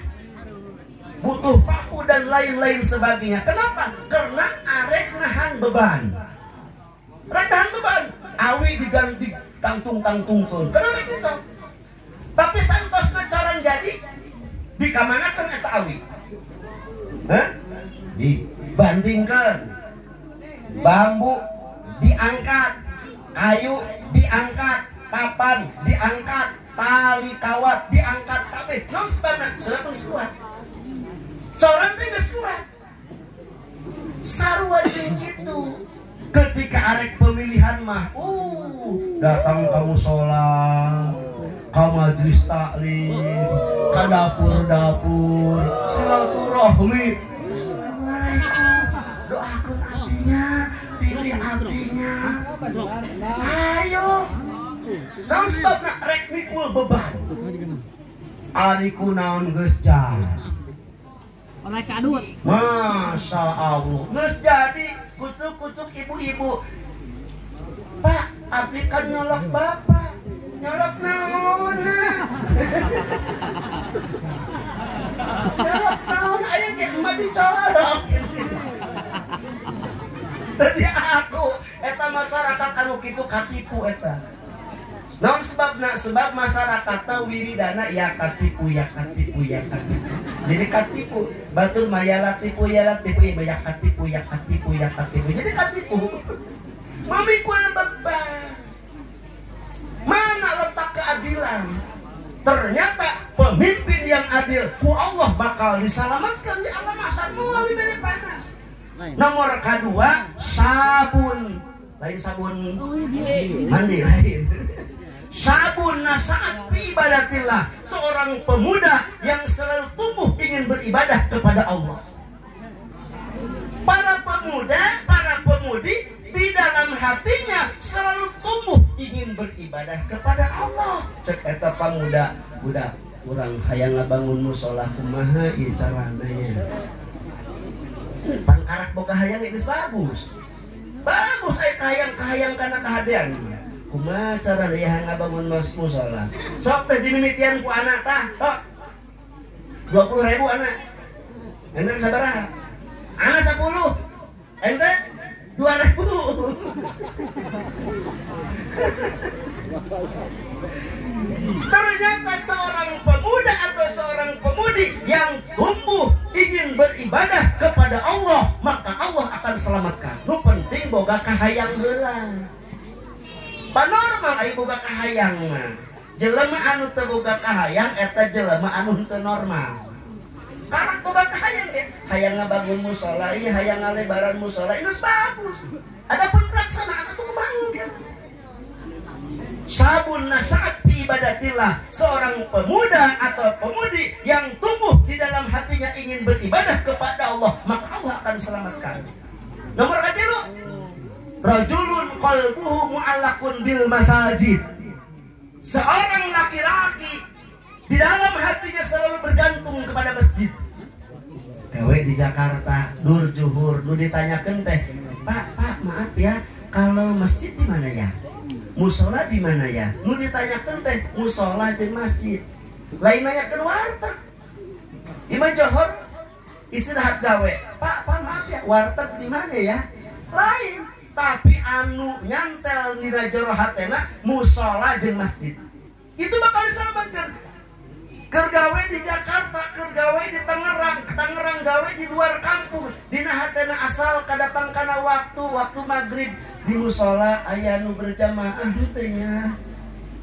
butuh paku dan lain-lain sebagainya. Kenapa? Karena arek nahan beban. Rek nahan beban, awi diganti tangtung-tangtungkeun. Kenapa rek ngecor? Tapi santos ngecoran jadi dikamanakeun eta awi. Dibandingkan bambu diangkat, kayu diangkat, papan diangkat, tali kawat diangkat kabeh. Naon sebabna? Sebab geus kuat. Coran teh geus kuat. Sarua jeung kitu. Ketika arek pemilihan mah, datang kamu sholat, ka majelis taklim, ka dapur-dapur, silaturahmi. Assalamualaikum. Doakeun abdinya, pilih abdinya. Ayo. Naon sebabna rek mikul beban. Ari kunaon geus jadi. Rek adut. Masya Allah. Geus jadi kucuk-kucuk ibu-ibu. Pak, abdi kan nyolok bapak. Nyolok naon? Nyolok naon aya ge emak dicolok. Tadi aku eta masyarakat anu kitu katipu eta. Naon sebabna? Sebab masyarakat teh wiridana ya katipu. Jadi katipu, batur maya tipu ya katipu. Jadi katipu. Mami kual beban. Mana letak keadilan? Ternyata pemimpin yang adil ku Allah bakal diselamatkan di alam asar mual diberi panas. Nomor kedua, sabun. Lain sabun mandi lain. Sabun nasaat fi ibadatillah. Seorang pemuda yang selalu tumbuh ingin beribadah kepada Allah. Para pemuda, para pemudi di dalam hatinya selalu tumbuh ingin beribadah kepada Allah. Cek eta pamuda, budak urang hayang ngabangun mushola kumaha ieu carana nya. Pan karak boga hayang geus bagus. Bagus aya kahayang kana kahadean. Kumaha cara dia ngabangun mushola? Sok teh dimimitian ku anak tah. Tok. 20.000 anak. Ente sabaraha? Anak 10. Ente 2.000. Ternyata seorang pemuda atau seorang pemudi yang tumbuh ingin beribadah kepada Allah, maka Allah akan selamatkan. Nu penting boga kahayang heula. Panormal aya boga kahayang mah. Jelema anu teu boga kahayang eta jelema anu teu normal. Karena boga kahayang ge, hayang ngabangun mushola, ieu hayang ngalebaran mushola, geus bagus. Adapun pelaksanaan itu kebanggaan. Sabun nasaat fi ibadatillah, seorang pemuda atau pemudi yang tumbuh di dalam hatinya ingin beribadah kepada Allah, maka Allah akan selamatkan. Nomor 3, rajulun qalbuhu mu'allaqun bil masajid. Seorang laki-laki di dalam hatinya selalu bergantung kepada masjid. Dewe di Jakarta, dur juhur, nu ditanyakeun teh, Pak, maaf ya, kalau masjid di mana ya? Musola di mana ya? Nu ditanyakeun teh musola jeung masjid. Lain nanyakeun warteg. Imam Johor istirahat gawe. Pak, maaf ya, warteg di mana ya? Lain. Tapi anu nyantel dina jero hatena musola jeung masjid. Itu bakal diselamatkan. Keur gawe di Jakarta, keur gawe di Tangerang gawe di luar kampung. Dina hatena asal kadatang kana waktu maghrib. Di musola aya nu berjamaah teh nya,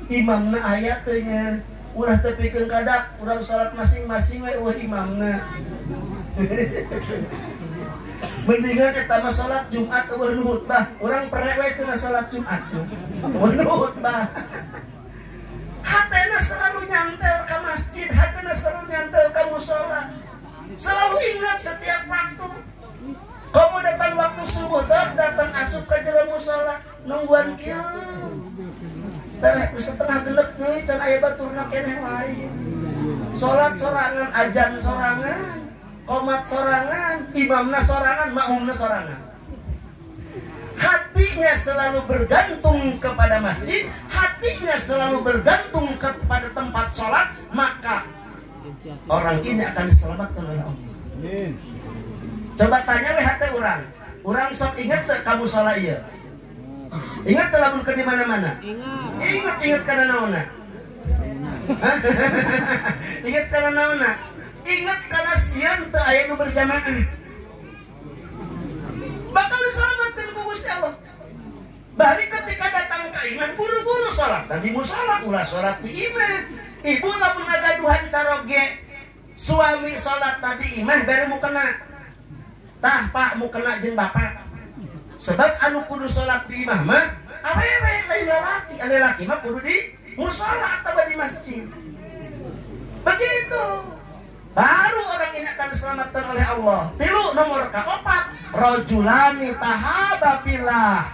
imamna aya teh nya, ulah teu pikeun kadak, urang salat masing-masing we eueuh imamna. Mendingan eta mah salat Jumat eueuh nu khutbah, urang pere we cenah salat Jumat. Eueuh nu khutbah. Hatena selalu nyantel ka masjid, hatena selalu nyantel ka musola. Selalu ingat setiap waktu. Kamu datang waktu subuh, datang asup ke jero musola, nungguan kieu. Setengah genep deui can aya baturna keneh wae. Salat sorangan, ajan sorangan, qomat sorangan, imamna sorangan, makmumna sorangan. Hatinya selalu bergantung kepada masjid, hatinya selalu bergantung kepada tempat sholat, maka orang ini akan diselamatkan oleh Allah. Coba tanya we hate urang sok inget teu ka mushola ieu? Ingat teu lamun keur di mana-mana? Ingat kana naonna? Ingat kana naonna? Ingat kana sieun teu aya nu berjamaah. Bakal diselamatkan ku Gusti Allah. Bari ketika datang ka imah buru-buru salat di mushola, ulah salat di imah. Ibu lamun ngagaduhan caroge suami salat tadi imah bere mu kena. Tah Pak mu kena jeung bapak. Sebab anu kudu salat di imah mah awewe lain lalaki. Lelaki mah kudu di mushola atau di masjid. Begitu. Baru orang ini akan diselamatkan oleh Allah. 3, nomor 4, rajulani tahaba fillah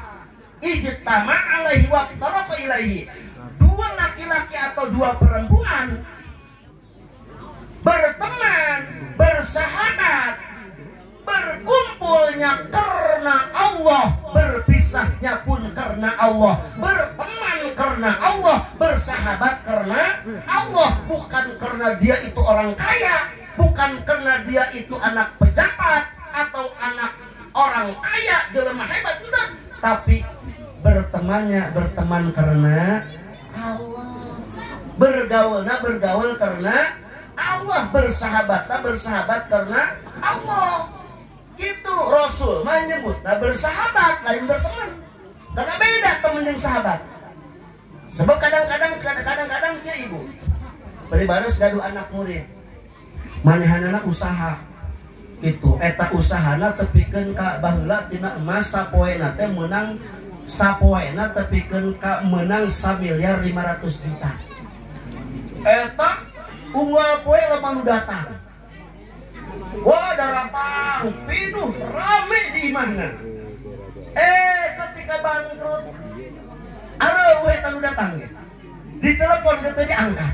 ijtama alaihi wa taraqa ilaihi. 2 laki-laki atau 2 perempuan berteman, bersahabat, berkumpulnya karena Allah, berpisahnya pun karena Allah, berteman karena Allah, bersahabat karena Allah, bukan karena dia itu orang kaya, bukan karena dia itu anak pejabat atau anak orang kaya, jelema hebat, enggak, tapi berteman karena Allah, bergaul karena Allah, bersahabat karena Allah. Gitu Rasul menyebutnya bersahabat lain berteman. Karena beda teman yang sahabat. Sebab kadang-kadang ya ibu peribadas gaduh anak murid. Manehanana usaha. Gitu eta usahana tepikeun ka baheula tina emas sapoena teh meunang sapoena tepikeun ka meunang 1.500.000.000. Eta unggal poe lemah datang. Wah, datang, pinuh, rame di imahna. Ketika bangkrut, aduh, eta nu datang. Ditelepon gitu diangkat.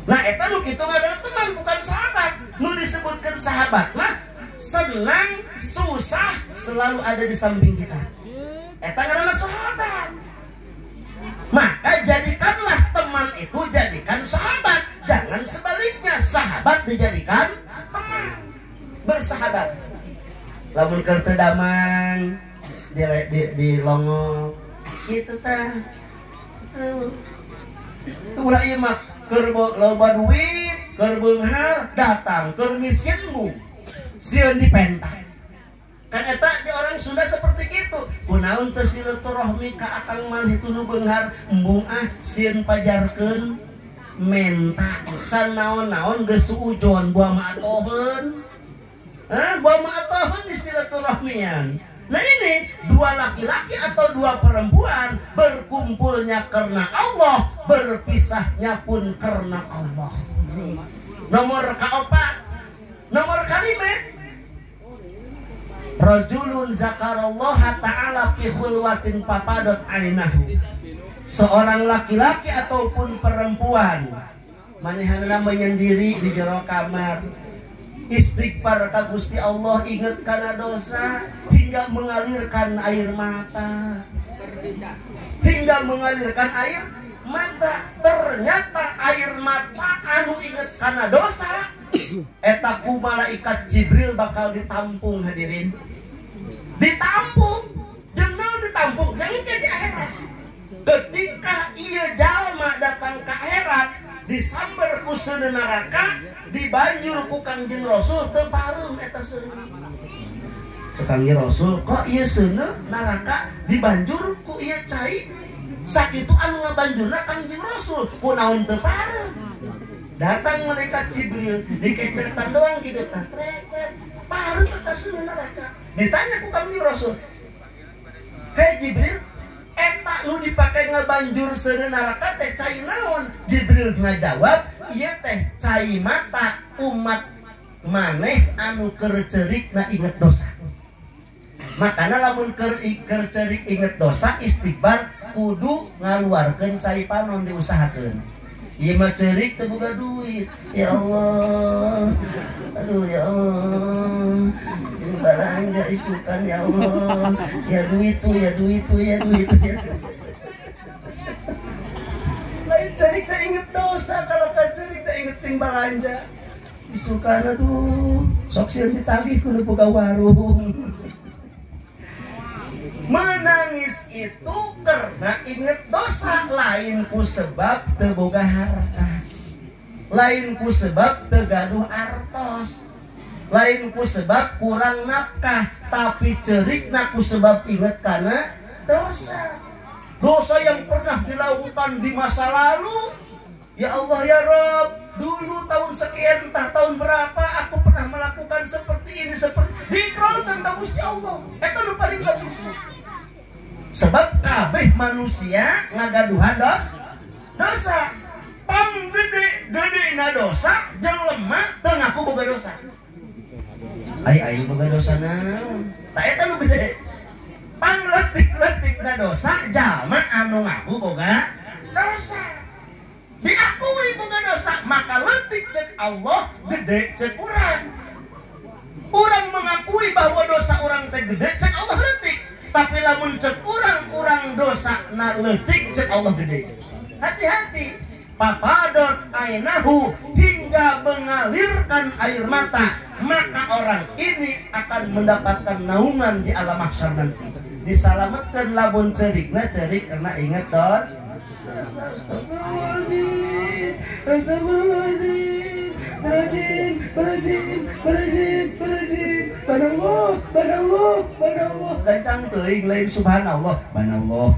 Nah, eta nu kitu adalah teman, bukan sahabat. Nu disebutkan sahabat, mah senang, susah selalu ada di samping kita. Eta ngaranna sahabat. Maka jadikanlah teman itu jadikan sahabat, jangan sebaliknya sahabat dijadikan teman. Bersahabat. Lamun keur teu damang, di longok itu teh itu ulah ieu mah keur loba duit keur beunghar datang keur miskinmu sieun dipentak kan eta di orang Sunda seperti itu kunaon teu silaturahmi ka akang mah itu nu beunghar embung sieun pajarkeun menta can naon-naon geus suujon buah maatoheun buah maatoheun di silaturahmian. Nah ini dua laki-laki atau dua perempuan berkumpulnya karena Allah, berpisahnya pun karena Allah. Nomor kaopat, nomor kalimat rajulun zakarallaha ta'ala fi khulwatin papadot ainahu. Seorang laki-laki ataupun perempuan manehana menyendiri di jero kamar istighfar ka Gusti Allah, ingat kana dosa hingga mengalirkan air mata. Hingga mengalirkan air mata. Ternyata air mata anu ingat kana dosa eta ku malaikat Jibril bakal ditampung hadirin. Ditampung. Jeneng ditampung, jangan jadi akhirat. Ketika ieu jalma datang ke akhirat disambar ku seuneu neraka, dibanjur ku Kangjeng Rasul teu pareum eta seuneu. Kangjeng Rasul kok ieu seuneu neraka dibanjur ku ieu cai sakitu anu ngabanjurna Kangjeng Rasul kunaon teu pareum. Datang malaikat Jibril dikeceretan doang kitu tah tret pareum eta seuneu neraka. Ditanya ku Kangjeng Rasul, "Hei Jibril, eta nu dipake ngabanjur seuneu neraka teh cai naon?" Jibril ngajawab, "Ieu teh cai mata umat maneh anu keur ceurikna inget dosa." Makana lamun keur cerik inget dosa istighfar kudu ngaluarkeun cai panon diusahakeun. Ieu mah cerik teu boga duit. Ya Allah. Aduh ya Allah. Balanja isukan ya Allah. Ya duit tuh. Lain cerik teh inget dosa, kalau ka cerik teh inget ting balanja. Isukan aduh, sok sieun ditagih kudu boga warung. Menangis itu karena inget dosa, lain ku sebab teu boga harta, lain ku sebab teu gaduh artos, lain ku sebab kurang nafkah, tapi cerikna ku sebab inget kana dosa. Dosa yang pernah dilakukan di masa lalu. Ya Allah ya Rabb, dulu tahun sekian entah tahun berapa aku pernah melakukan seperti ini, seperti diikrarkan ka Gusti Allah. Eta nu paling bagus. Sebab kabeh manusia ngagaduhan dosa. Pang gede-gedena dosa jelema teu ngaku boga dosa. Ai boga dosa naon? Ta eta nu gede. Pang letik-letikna dosa jalma anu ngaku boga dosa. Diakui boga dosa, maka letik cek Allah, gede cek urang. Urang mengakui bahwa dosa urang teh gede cek Allah letik. Tapi lamun cek urang dosa na letik cek Allah gede. Hati-hati. Papadot ainahu hingga mengalirkan air mata, maka orang ini akan mendapatkan naungan di alam mahsyar nanti. Disalamatkan lamun cerikna cerik karena ingat dosa. Astagfirullahaladzim. Banallah. Gancang teuing lain subhanallah. Banallah.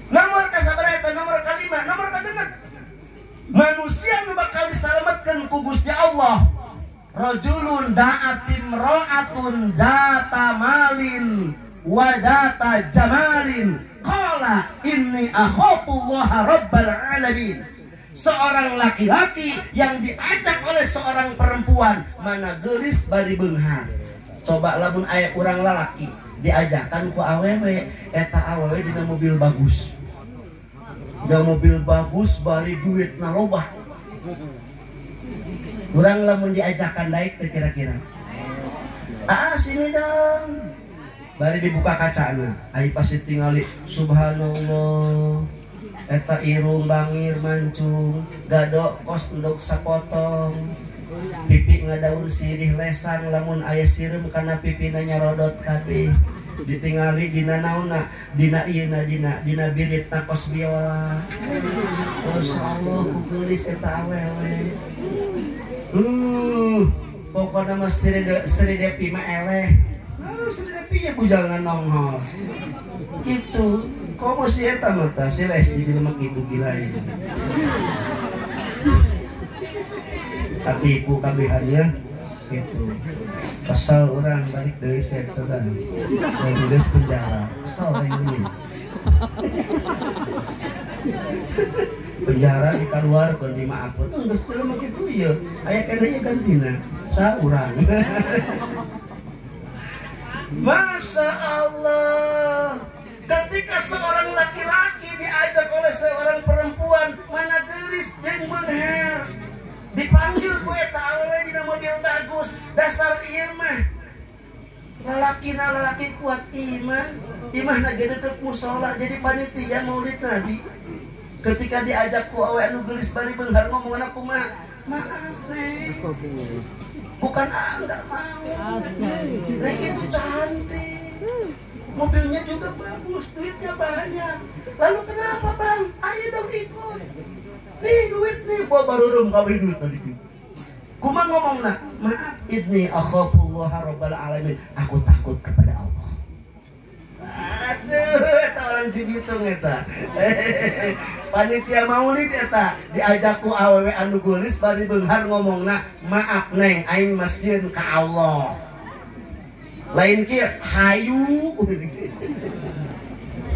Nomor kasabaraha eta? Nomor kalima, nomor kagenep. Manusia nu bakal disalamatkeun ku Gusti Allah. Rajulun da'atim ra'atun jata malin wa jata jamalin qala inni akhafullaha rabbal alamin. Seorang laki-laki yang diajak oleh seorang perempuan mana geulis bari beunghar. Coba lamun aya urang lalaki diajakan ku awewe, eta awewe dina mobil bagus. Da mobil bagus bari duitna lobah. Urang lamun diajakan naik teh kira-kira. Sini dong. Bari dibuka kacana, ai pas ditingali subhanallah. Eta irung bangir mancung, gadok kos endok sapotong. pipi ngadaun sirih lesang lamun aya sireum kana pipina nyorodot kabeh ditingali dina naonna dina ieuna dina biritna kos biola. Masyaallah ku geulis eta awewe. Pokokna mah Sri Devi mah eleh. Sri Devi ya bujangan nongol. Gitu. Komo si eta mah tah si les di jelema kitu gila ieu. Katipu kabehannya gitu. Kesel orang balik dari sektor dan tugas penjara. Kesel ini. Penjara di keluar kon dimaafkeun geus teu mah kitu ieu. Aya kana ieu gantina. Saurang. Masya Allah. Ketika seorang laki-laki diajak oleh seorang perempuan mana geulis jeung beunghar. Dipanggil ku eta awewe dina mobil bagus. Dasar ieu mah lalaki kuat iman. Imahna ge deukeut mushola jadi panitia Maulid Nabi. Ketika diajak ku awewe anu geulis bari beunghar ngomongna kumaha? Maaf Neng. Bukan enggak mau. Neng itu cantik. Mobilnya juga bagus, duitnya banyak. Lalu kenapa bang? Ayo dong ikut. Nih duit nih, gua baru kabeh duit tadi. Kumaha ngomongna? Maaf, ini akhafullah rabbal alamin. Aku takut kepada Allah. Aduh, eta orang Cibitung eta. Panitia Maulid eta diajak ku awewe anu geulis bari beunghar ngomongna, maaf Neng, aing mah sieun ka Allah. Lain kieu hayu.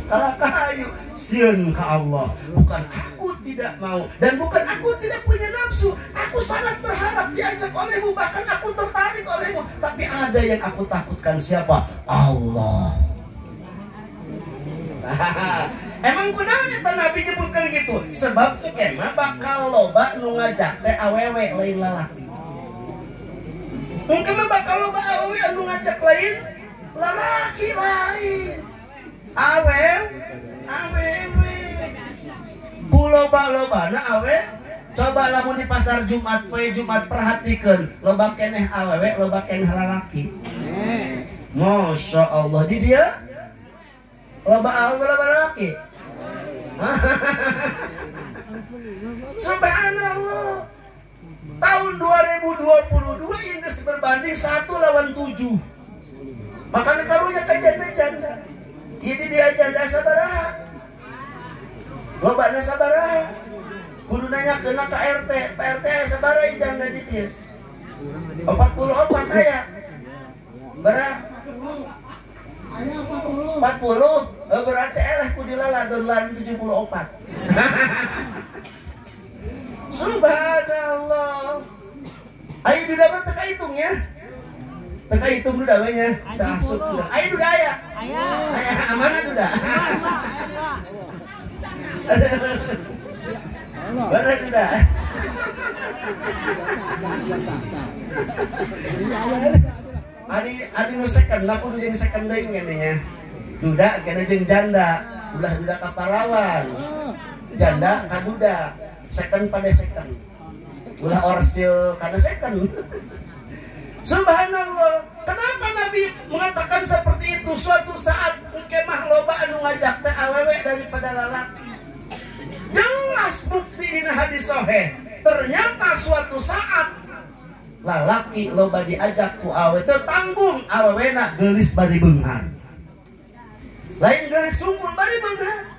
Kalau hayu sieun ka Allah. Bukan aku tidak mau dan bukan aku tidak punya nafsu. Aku sangat berharap diajak olehmu, bahkan aku tertarik olehmu. Tapi ada yang aku takutkan, siapa? Allah. Emang kunaon eta Nabi nyebutkan gitu? Sebab kemah bakal loba nu ngajak teh awewe lain lalaki. Mungkin bakal loba awewe anu ngajak lain lalaki lain. Awewe. Kuloba-lobana awe. Coba lamun di pasar Jumat, poe Jumat perhatikeun, loba keneh awewe, loba keneh lalaki. Masya Allah di dia loba awewe, loba lalaki. Subhanallah. Tahun 2022 indeks berbanding 1:7. Makanya karunya ke janda-janda. Ini dia janda sabaraha. Lobana sabaraha. Kudu nanya kena ke RT. Pak RT sabaraha janda di dia. 44 aya. Berapa? 40. Berarti eleh ku dilala dolar 74. Subhanallah. Ayo duda mah teka hitung ya. Teka hitung duda banyak. Tasuk duda. Ayo duda aya. Aya mana duda? Mana duda? Adi nu second, laku nu jeung second deui nya. Duda kena jeung janda. Ulah duda ka parawan. Janda ka duda. Second pada second. Ulah orsil karena second. Subhanallah. Kenapa Nabi mengatakan seperti itu? Suatu saat kemah loba anu ngajak teh awewe daripada lalaki. Jelas bukti dina hadis sahih. Ternyata suatu saat lalaki loba diajak ku awewe teu tanggung awewena geulis bari beunghar. Lain geulis sungkul bari beunghar.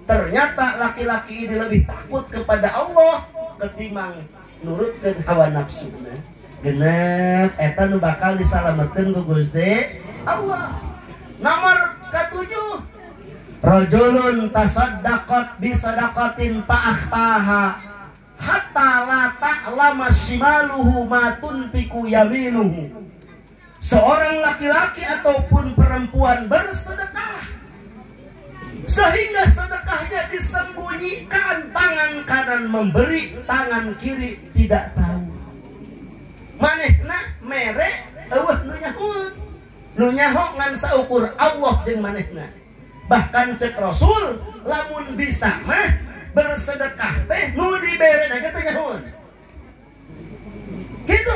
Ternyata laki-laki ini lebih takut kepada Allah ketimbang nurutkeun hawa nafsuna. Genep eta nu bakal disalametkeun ku Gusti Allah. Nomor ke-7, rajulun tasaddaqat bi sadaqatin fa'akhfaha hatta la ta'lama shimaluhu ma tunfiqu yaminuhu. Seorang laki-laki ataupun perempuan bersedekah sehingga sedekahnya disembunyikan, tangan kanan memberi, tangan kiri tidak tahu. Manehna mere eueuh nu nyaho ngan saukur Allah jeung manehna. Bahkan cek Rasul lamun bisa mah bersedekah teh nu dibere da teh nyahoan. Gitu.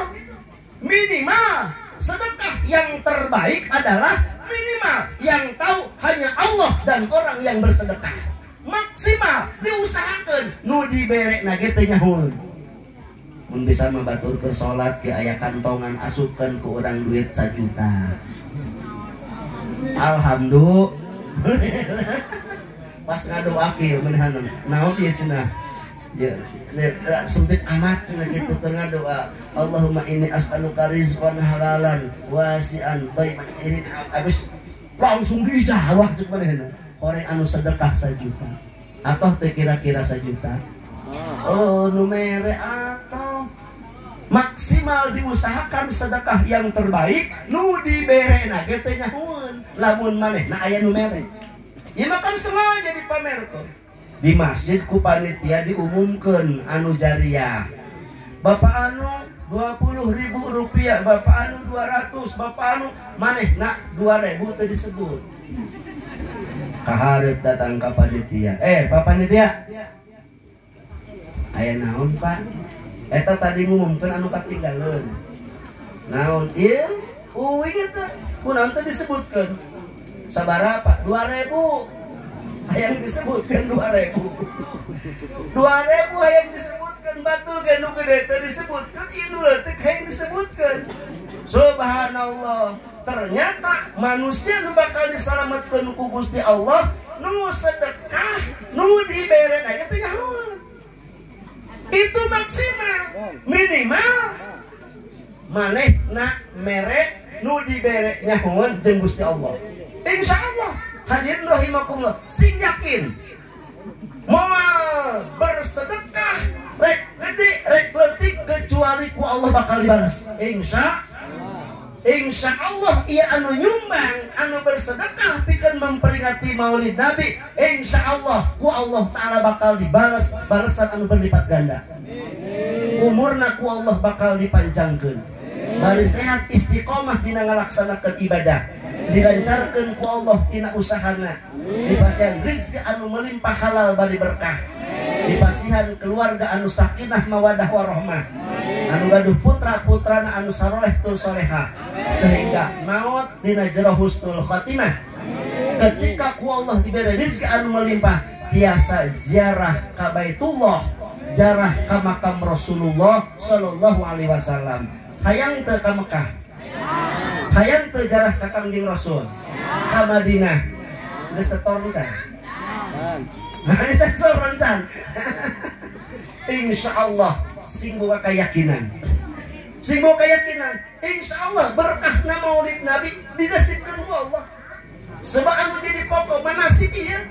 Minimal sedekah yang terbaik adalah minimal yang tahu hanya Allah dan orang yang bersedekah. Maksimal diusahakan nu dibere na ge teu nyahul. Mun bisa mabatur ke salat ke aya kantongan asupkeun ku urang duit 1 juta. Alhamdulillah. Pas ngadoake menahan naon ieu cenah. Ya, sempit amat gitu tengah doa. Allahumma inni as'aluka rizqan halalan wasi'an thayyiban. Habis langsung dijawab sebenarnya. Korek anu sedekah 1 juta. Atau teh kira-kira 1 juta. Oh, numere atau maksimal diusahakan sedekah yang terbaik nu diberena ge teh nyahoeun. Lamun maneh na aya numere. Ieu mah kan sengaja dipamerkeun. Di masjid ku panitia diumumkan anu jariah. Bapak anu 20.000 rupiah, bapak anu 200, bapak anu maneh nak 2.000 teu disebut. Kaharep datang ka panitia. Pak panitia. Aya naon, Pak? Eta tadi ngumumkeun anu katinggaleun. Naon ieu? Uing eta. Kunaon teh disebutkeun? Sabaraha, Pak? 2.000. Yang disebutkan 2.000 yang disebutkan batul ge nu gede teh disebutkan inu leutik hayang disebutkan. Subhanallah, ternyata manusia nu bakal disalametkeun ku Gusti Allah nu sedekah nu dibere aja teh nyahoeun. Itu maksimal. Minimal maneh na mere nu dibere nyahoeun jeung Gusti Allah. Insyaallah hadirin rahimakumullah, sing yakin moal bersedekah rek gede rek leutik kecuali ku Allah bakal dibalas. Insya Allah ia anu nyumbang anu bersedekah pikeun memperingati Maulid Nabi, insya Allah ku Allah taala bakal dibalas balasan anu berlipat ganda. Umurna ku Allah bakal dipanjangkeun, bari sehat istiqomah dina ngalaksanakeun ibadah, dilancarkan ku Allah tina usahana, dipasihan rizki anu melimpah halal bari berkah, dipasihan keluarga anu sakinah mawadah warahmah, anu gaduh putra-putrana anu saroleh tur soleha, sehingga maut dina jero husnul khotimah. Ketika ku Allah diberi rizki anu melimpah, tiasa ziarah ka Baitullah, ziarah ka makam Rasulullah sallallahu alaihi wasallam. Hayang teu ka Mekah, hayang teu jarah ka Kangjeng Rasul, ka Madinah geus setor rencan. Rencan setor rencan. Insyaallah sing boga keyakinan. Sing boga keyakinan, insyaallah berkahna Maulid Nabi dinasibkeun ku Allah. Sebab anu jadi pokok manasib ieu.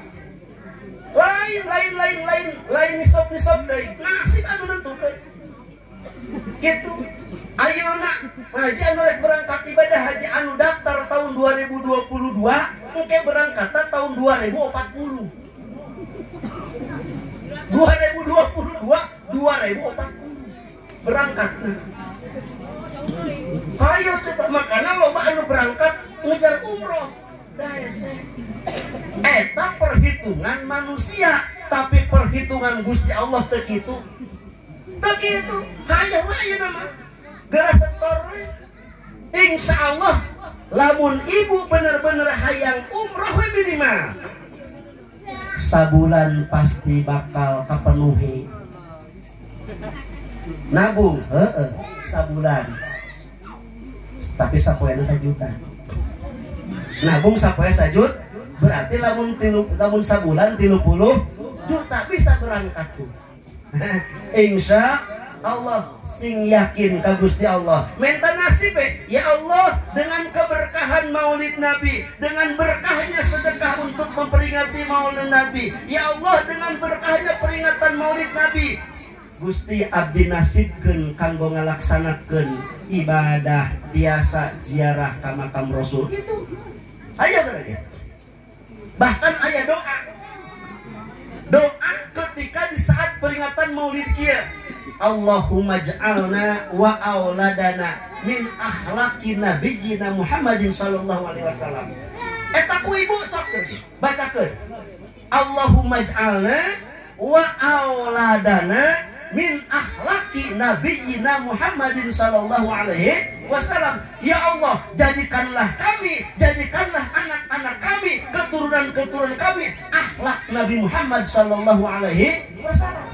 Lain nisab deui. Nasib anu nentukeun. Gitu. Ayeuna haji anu rek berangkat ibadah haji anu daftar tahun 2022 engke berangkat tahun 2040. 2040 berangkat. Ayo coba makana loba anu berangkat ngejar umroh. Eta perhitungan manusia, tapi perhitungan Gusti Allah teu kitu. Teu kitu. Hayang wae nama geura setor. Insyaallah lamun ibu bener-bener hayang umroh we minimal sabulan pasti bakal kapenuhi. Nabung sabulan. Tapi sapoena 1 juta. Nabung sapoe 1 juta berarti lamun sabulan 30 juta bisa berangkat tuh. Insya Allah sing yakin ka Gusti Allah minta nasib ya Allah, dengan keberkahan Maulid Nabi, dengan berkahnya sedekah untuk memperingati Maulid Nabi, ya Allah dengan berkahnya peringatan Maulid Nabi, Gusti abdi nasibkeun kanggo ngalaksanakeun ibadah tiasa ziarah ka makam Rasul. Itu aya berarti. Bahkan aya doa ketika di saat peringatan Maulid kieu, Allahumma ja'alna wa auladana min akhlaqi nabiyina Muhammadin sallallahu alaihi wasallam. Eta ku ibu bacakeun Allahumma ja'alna wa auladana min akhlaqi nabiyina Muhammadin sallallahu alaihi wasallam. Ya Allah, jadikanlah kami, jadikanlah anak-anak kami, keturunan-keturunan kami akhlak Nabi Muhammad sallallahu alaihi wasallam.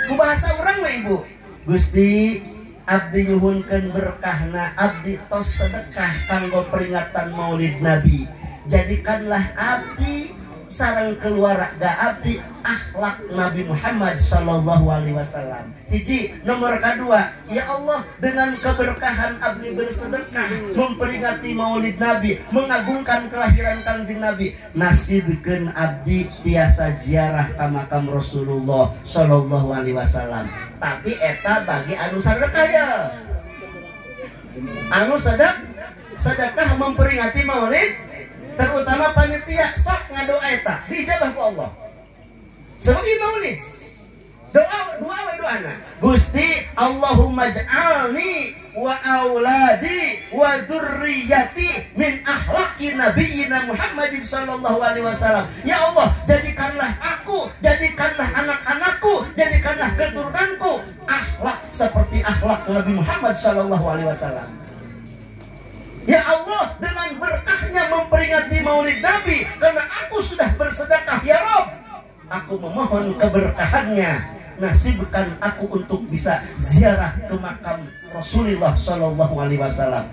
Ku bahasa urang mah Ibu. Gusti, abdi nyuhunkeun berkahna, abdi tos sedekah kanggo peringatan Maulid Nabi. Jadikanlah abdi sareng keluarga abdi akhlak Nabi Muhammad sallallahu alaihi wasallam. Hiji, nomor kedua, ya Allah, dengan keberkahan abdi bersedekah memperingati Maulid Nabi, mengagungkan kelahiran Kangjeng Nabi, nasibkeun abdi tiasa ziarah ka makam Rasulullah sallallahu alaihi wasallam. Tapi eta bagi anu sedekah ya. Anu sedekah memperingati Maulid, terutama panitia sok ngadoa eta dijabah ku Allah. Sebagai Maulid. Doa-doana. Gusti, Allahumma ja'alni wa auladi wa dzurriyyati min akhlaqi nabiyina Muhammadin sallallahu alaihi wasallam. Ya Allah, jadikanlah aku, jadikanlah anak-anakku, jadikanlah keturunanku akhlak seperti akhlak Nabi Muhammad sallallahu alaihi wasallam. Ya Allah, dengan berkahnya memperingati Maulid Nabi, karena aku sudah bersedekah, ya Rabb, aku memohon keberkahannya, nasibkan aku untuk bisa ziarah ke makam Rasulullah sallallahu alaihi wasallam.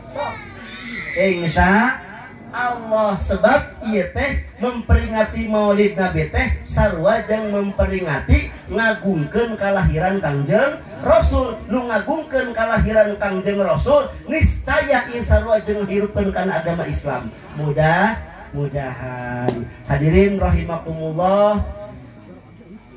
Insya Allah, sebab ieu teh memperingati Maulid Nabi teh sarua jeung memperingati ngagungkeun kalahiran Kangjeng Rasul. Nu ngagungkeun kalahiran Kangjeng Rasul niscaya ieu sarua jeung hirupkeun kana agama Islam. Mudah-mudahan hadirin rahimakumullah,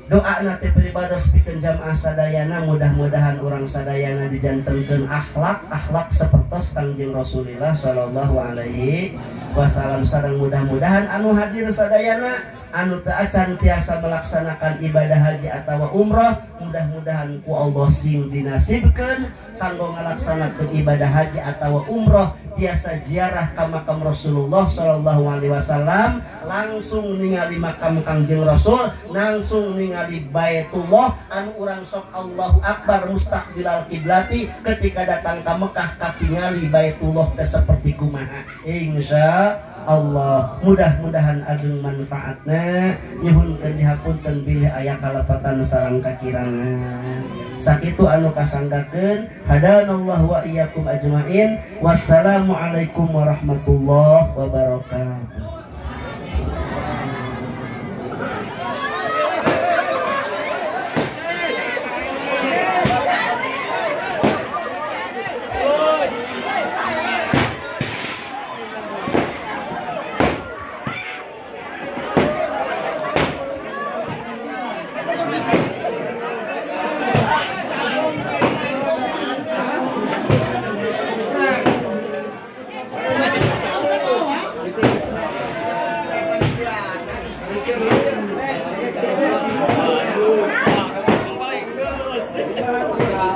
doa nanti peribados pikeun jamaah sadayana, mudah-mudahan orang sadayana dijantenkeun akhlak sapertos Kangjeng Rasulullah sallallahu alaihi wasallam. Sareng mudah-mudahan anu hadir sadayana anu teu acan tiasa melaksanakan ibadah haji atawa umrah, mudah-mudahan ku Allah sing dinasibkeun kanggo ngalaksanakeun ibadah haji atawa umrah tiasa ziarah ka makam Rasulullah sallallahu alaihi wasallam, langsung ningali makam Kangjeng Rasul, langsung ningali Baitullah anu urang sok Allahu Akbar mustaqbilal kiblati ketika datang ka Mekah katingali Baitullah teh saperti kumaha. Insya Allah, mudah-mudahan ageng manfaatna, nyuhunkeun dihapunten bilih aya kalepatan sareng kakirangan. Sakitu anu kasanggakeun, hadanallahu wa iyyakum ajmain. Wassalamualaikum warahmatullahi wabarakatuh.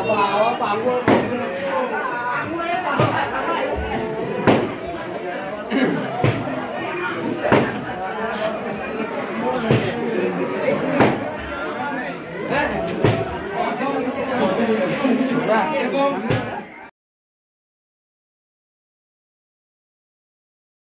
Bawa panggung.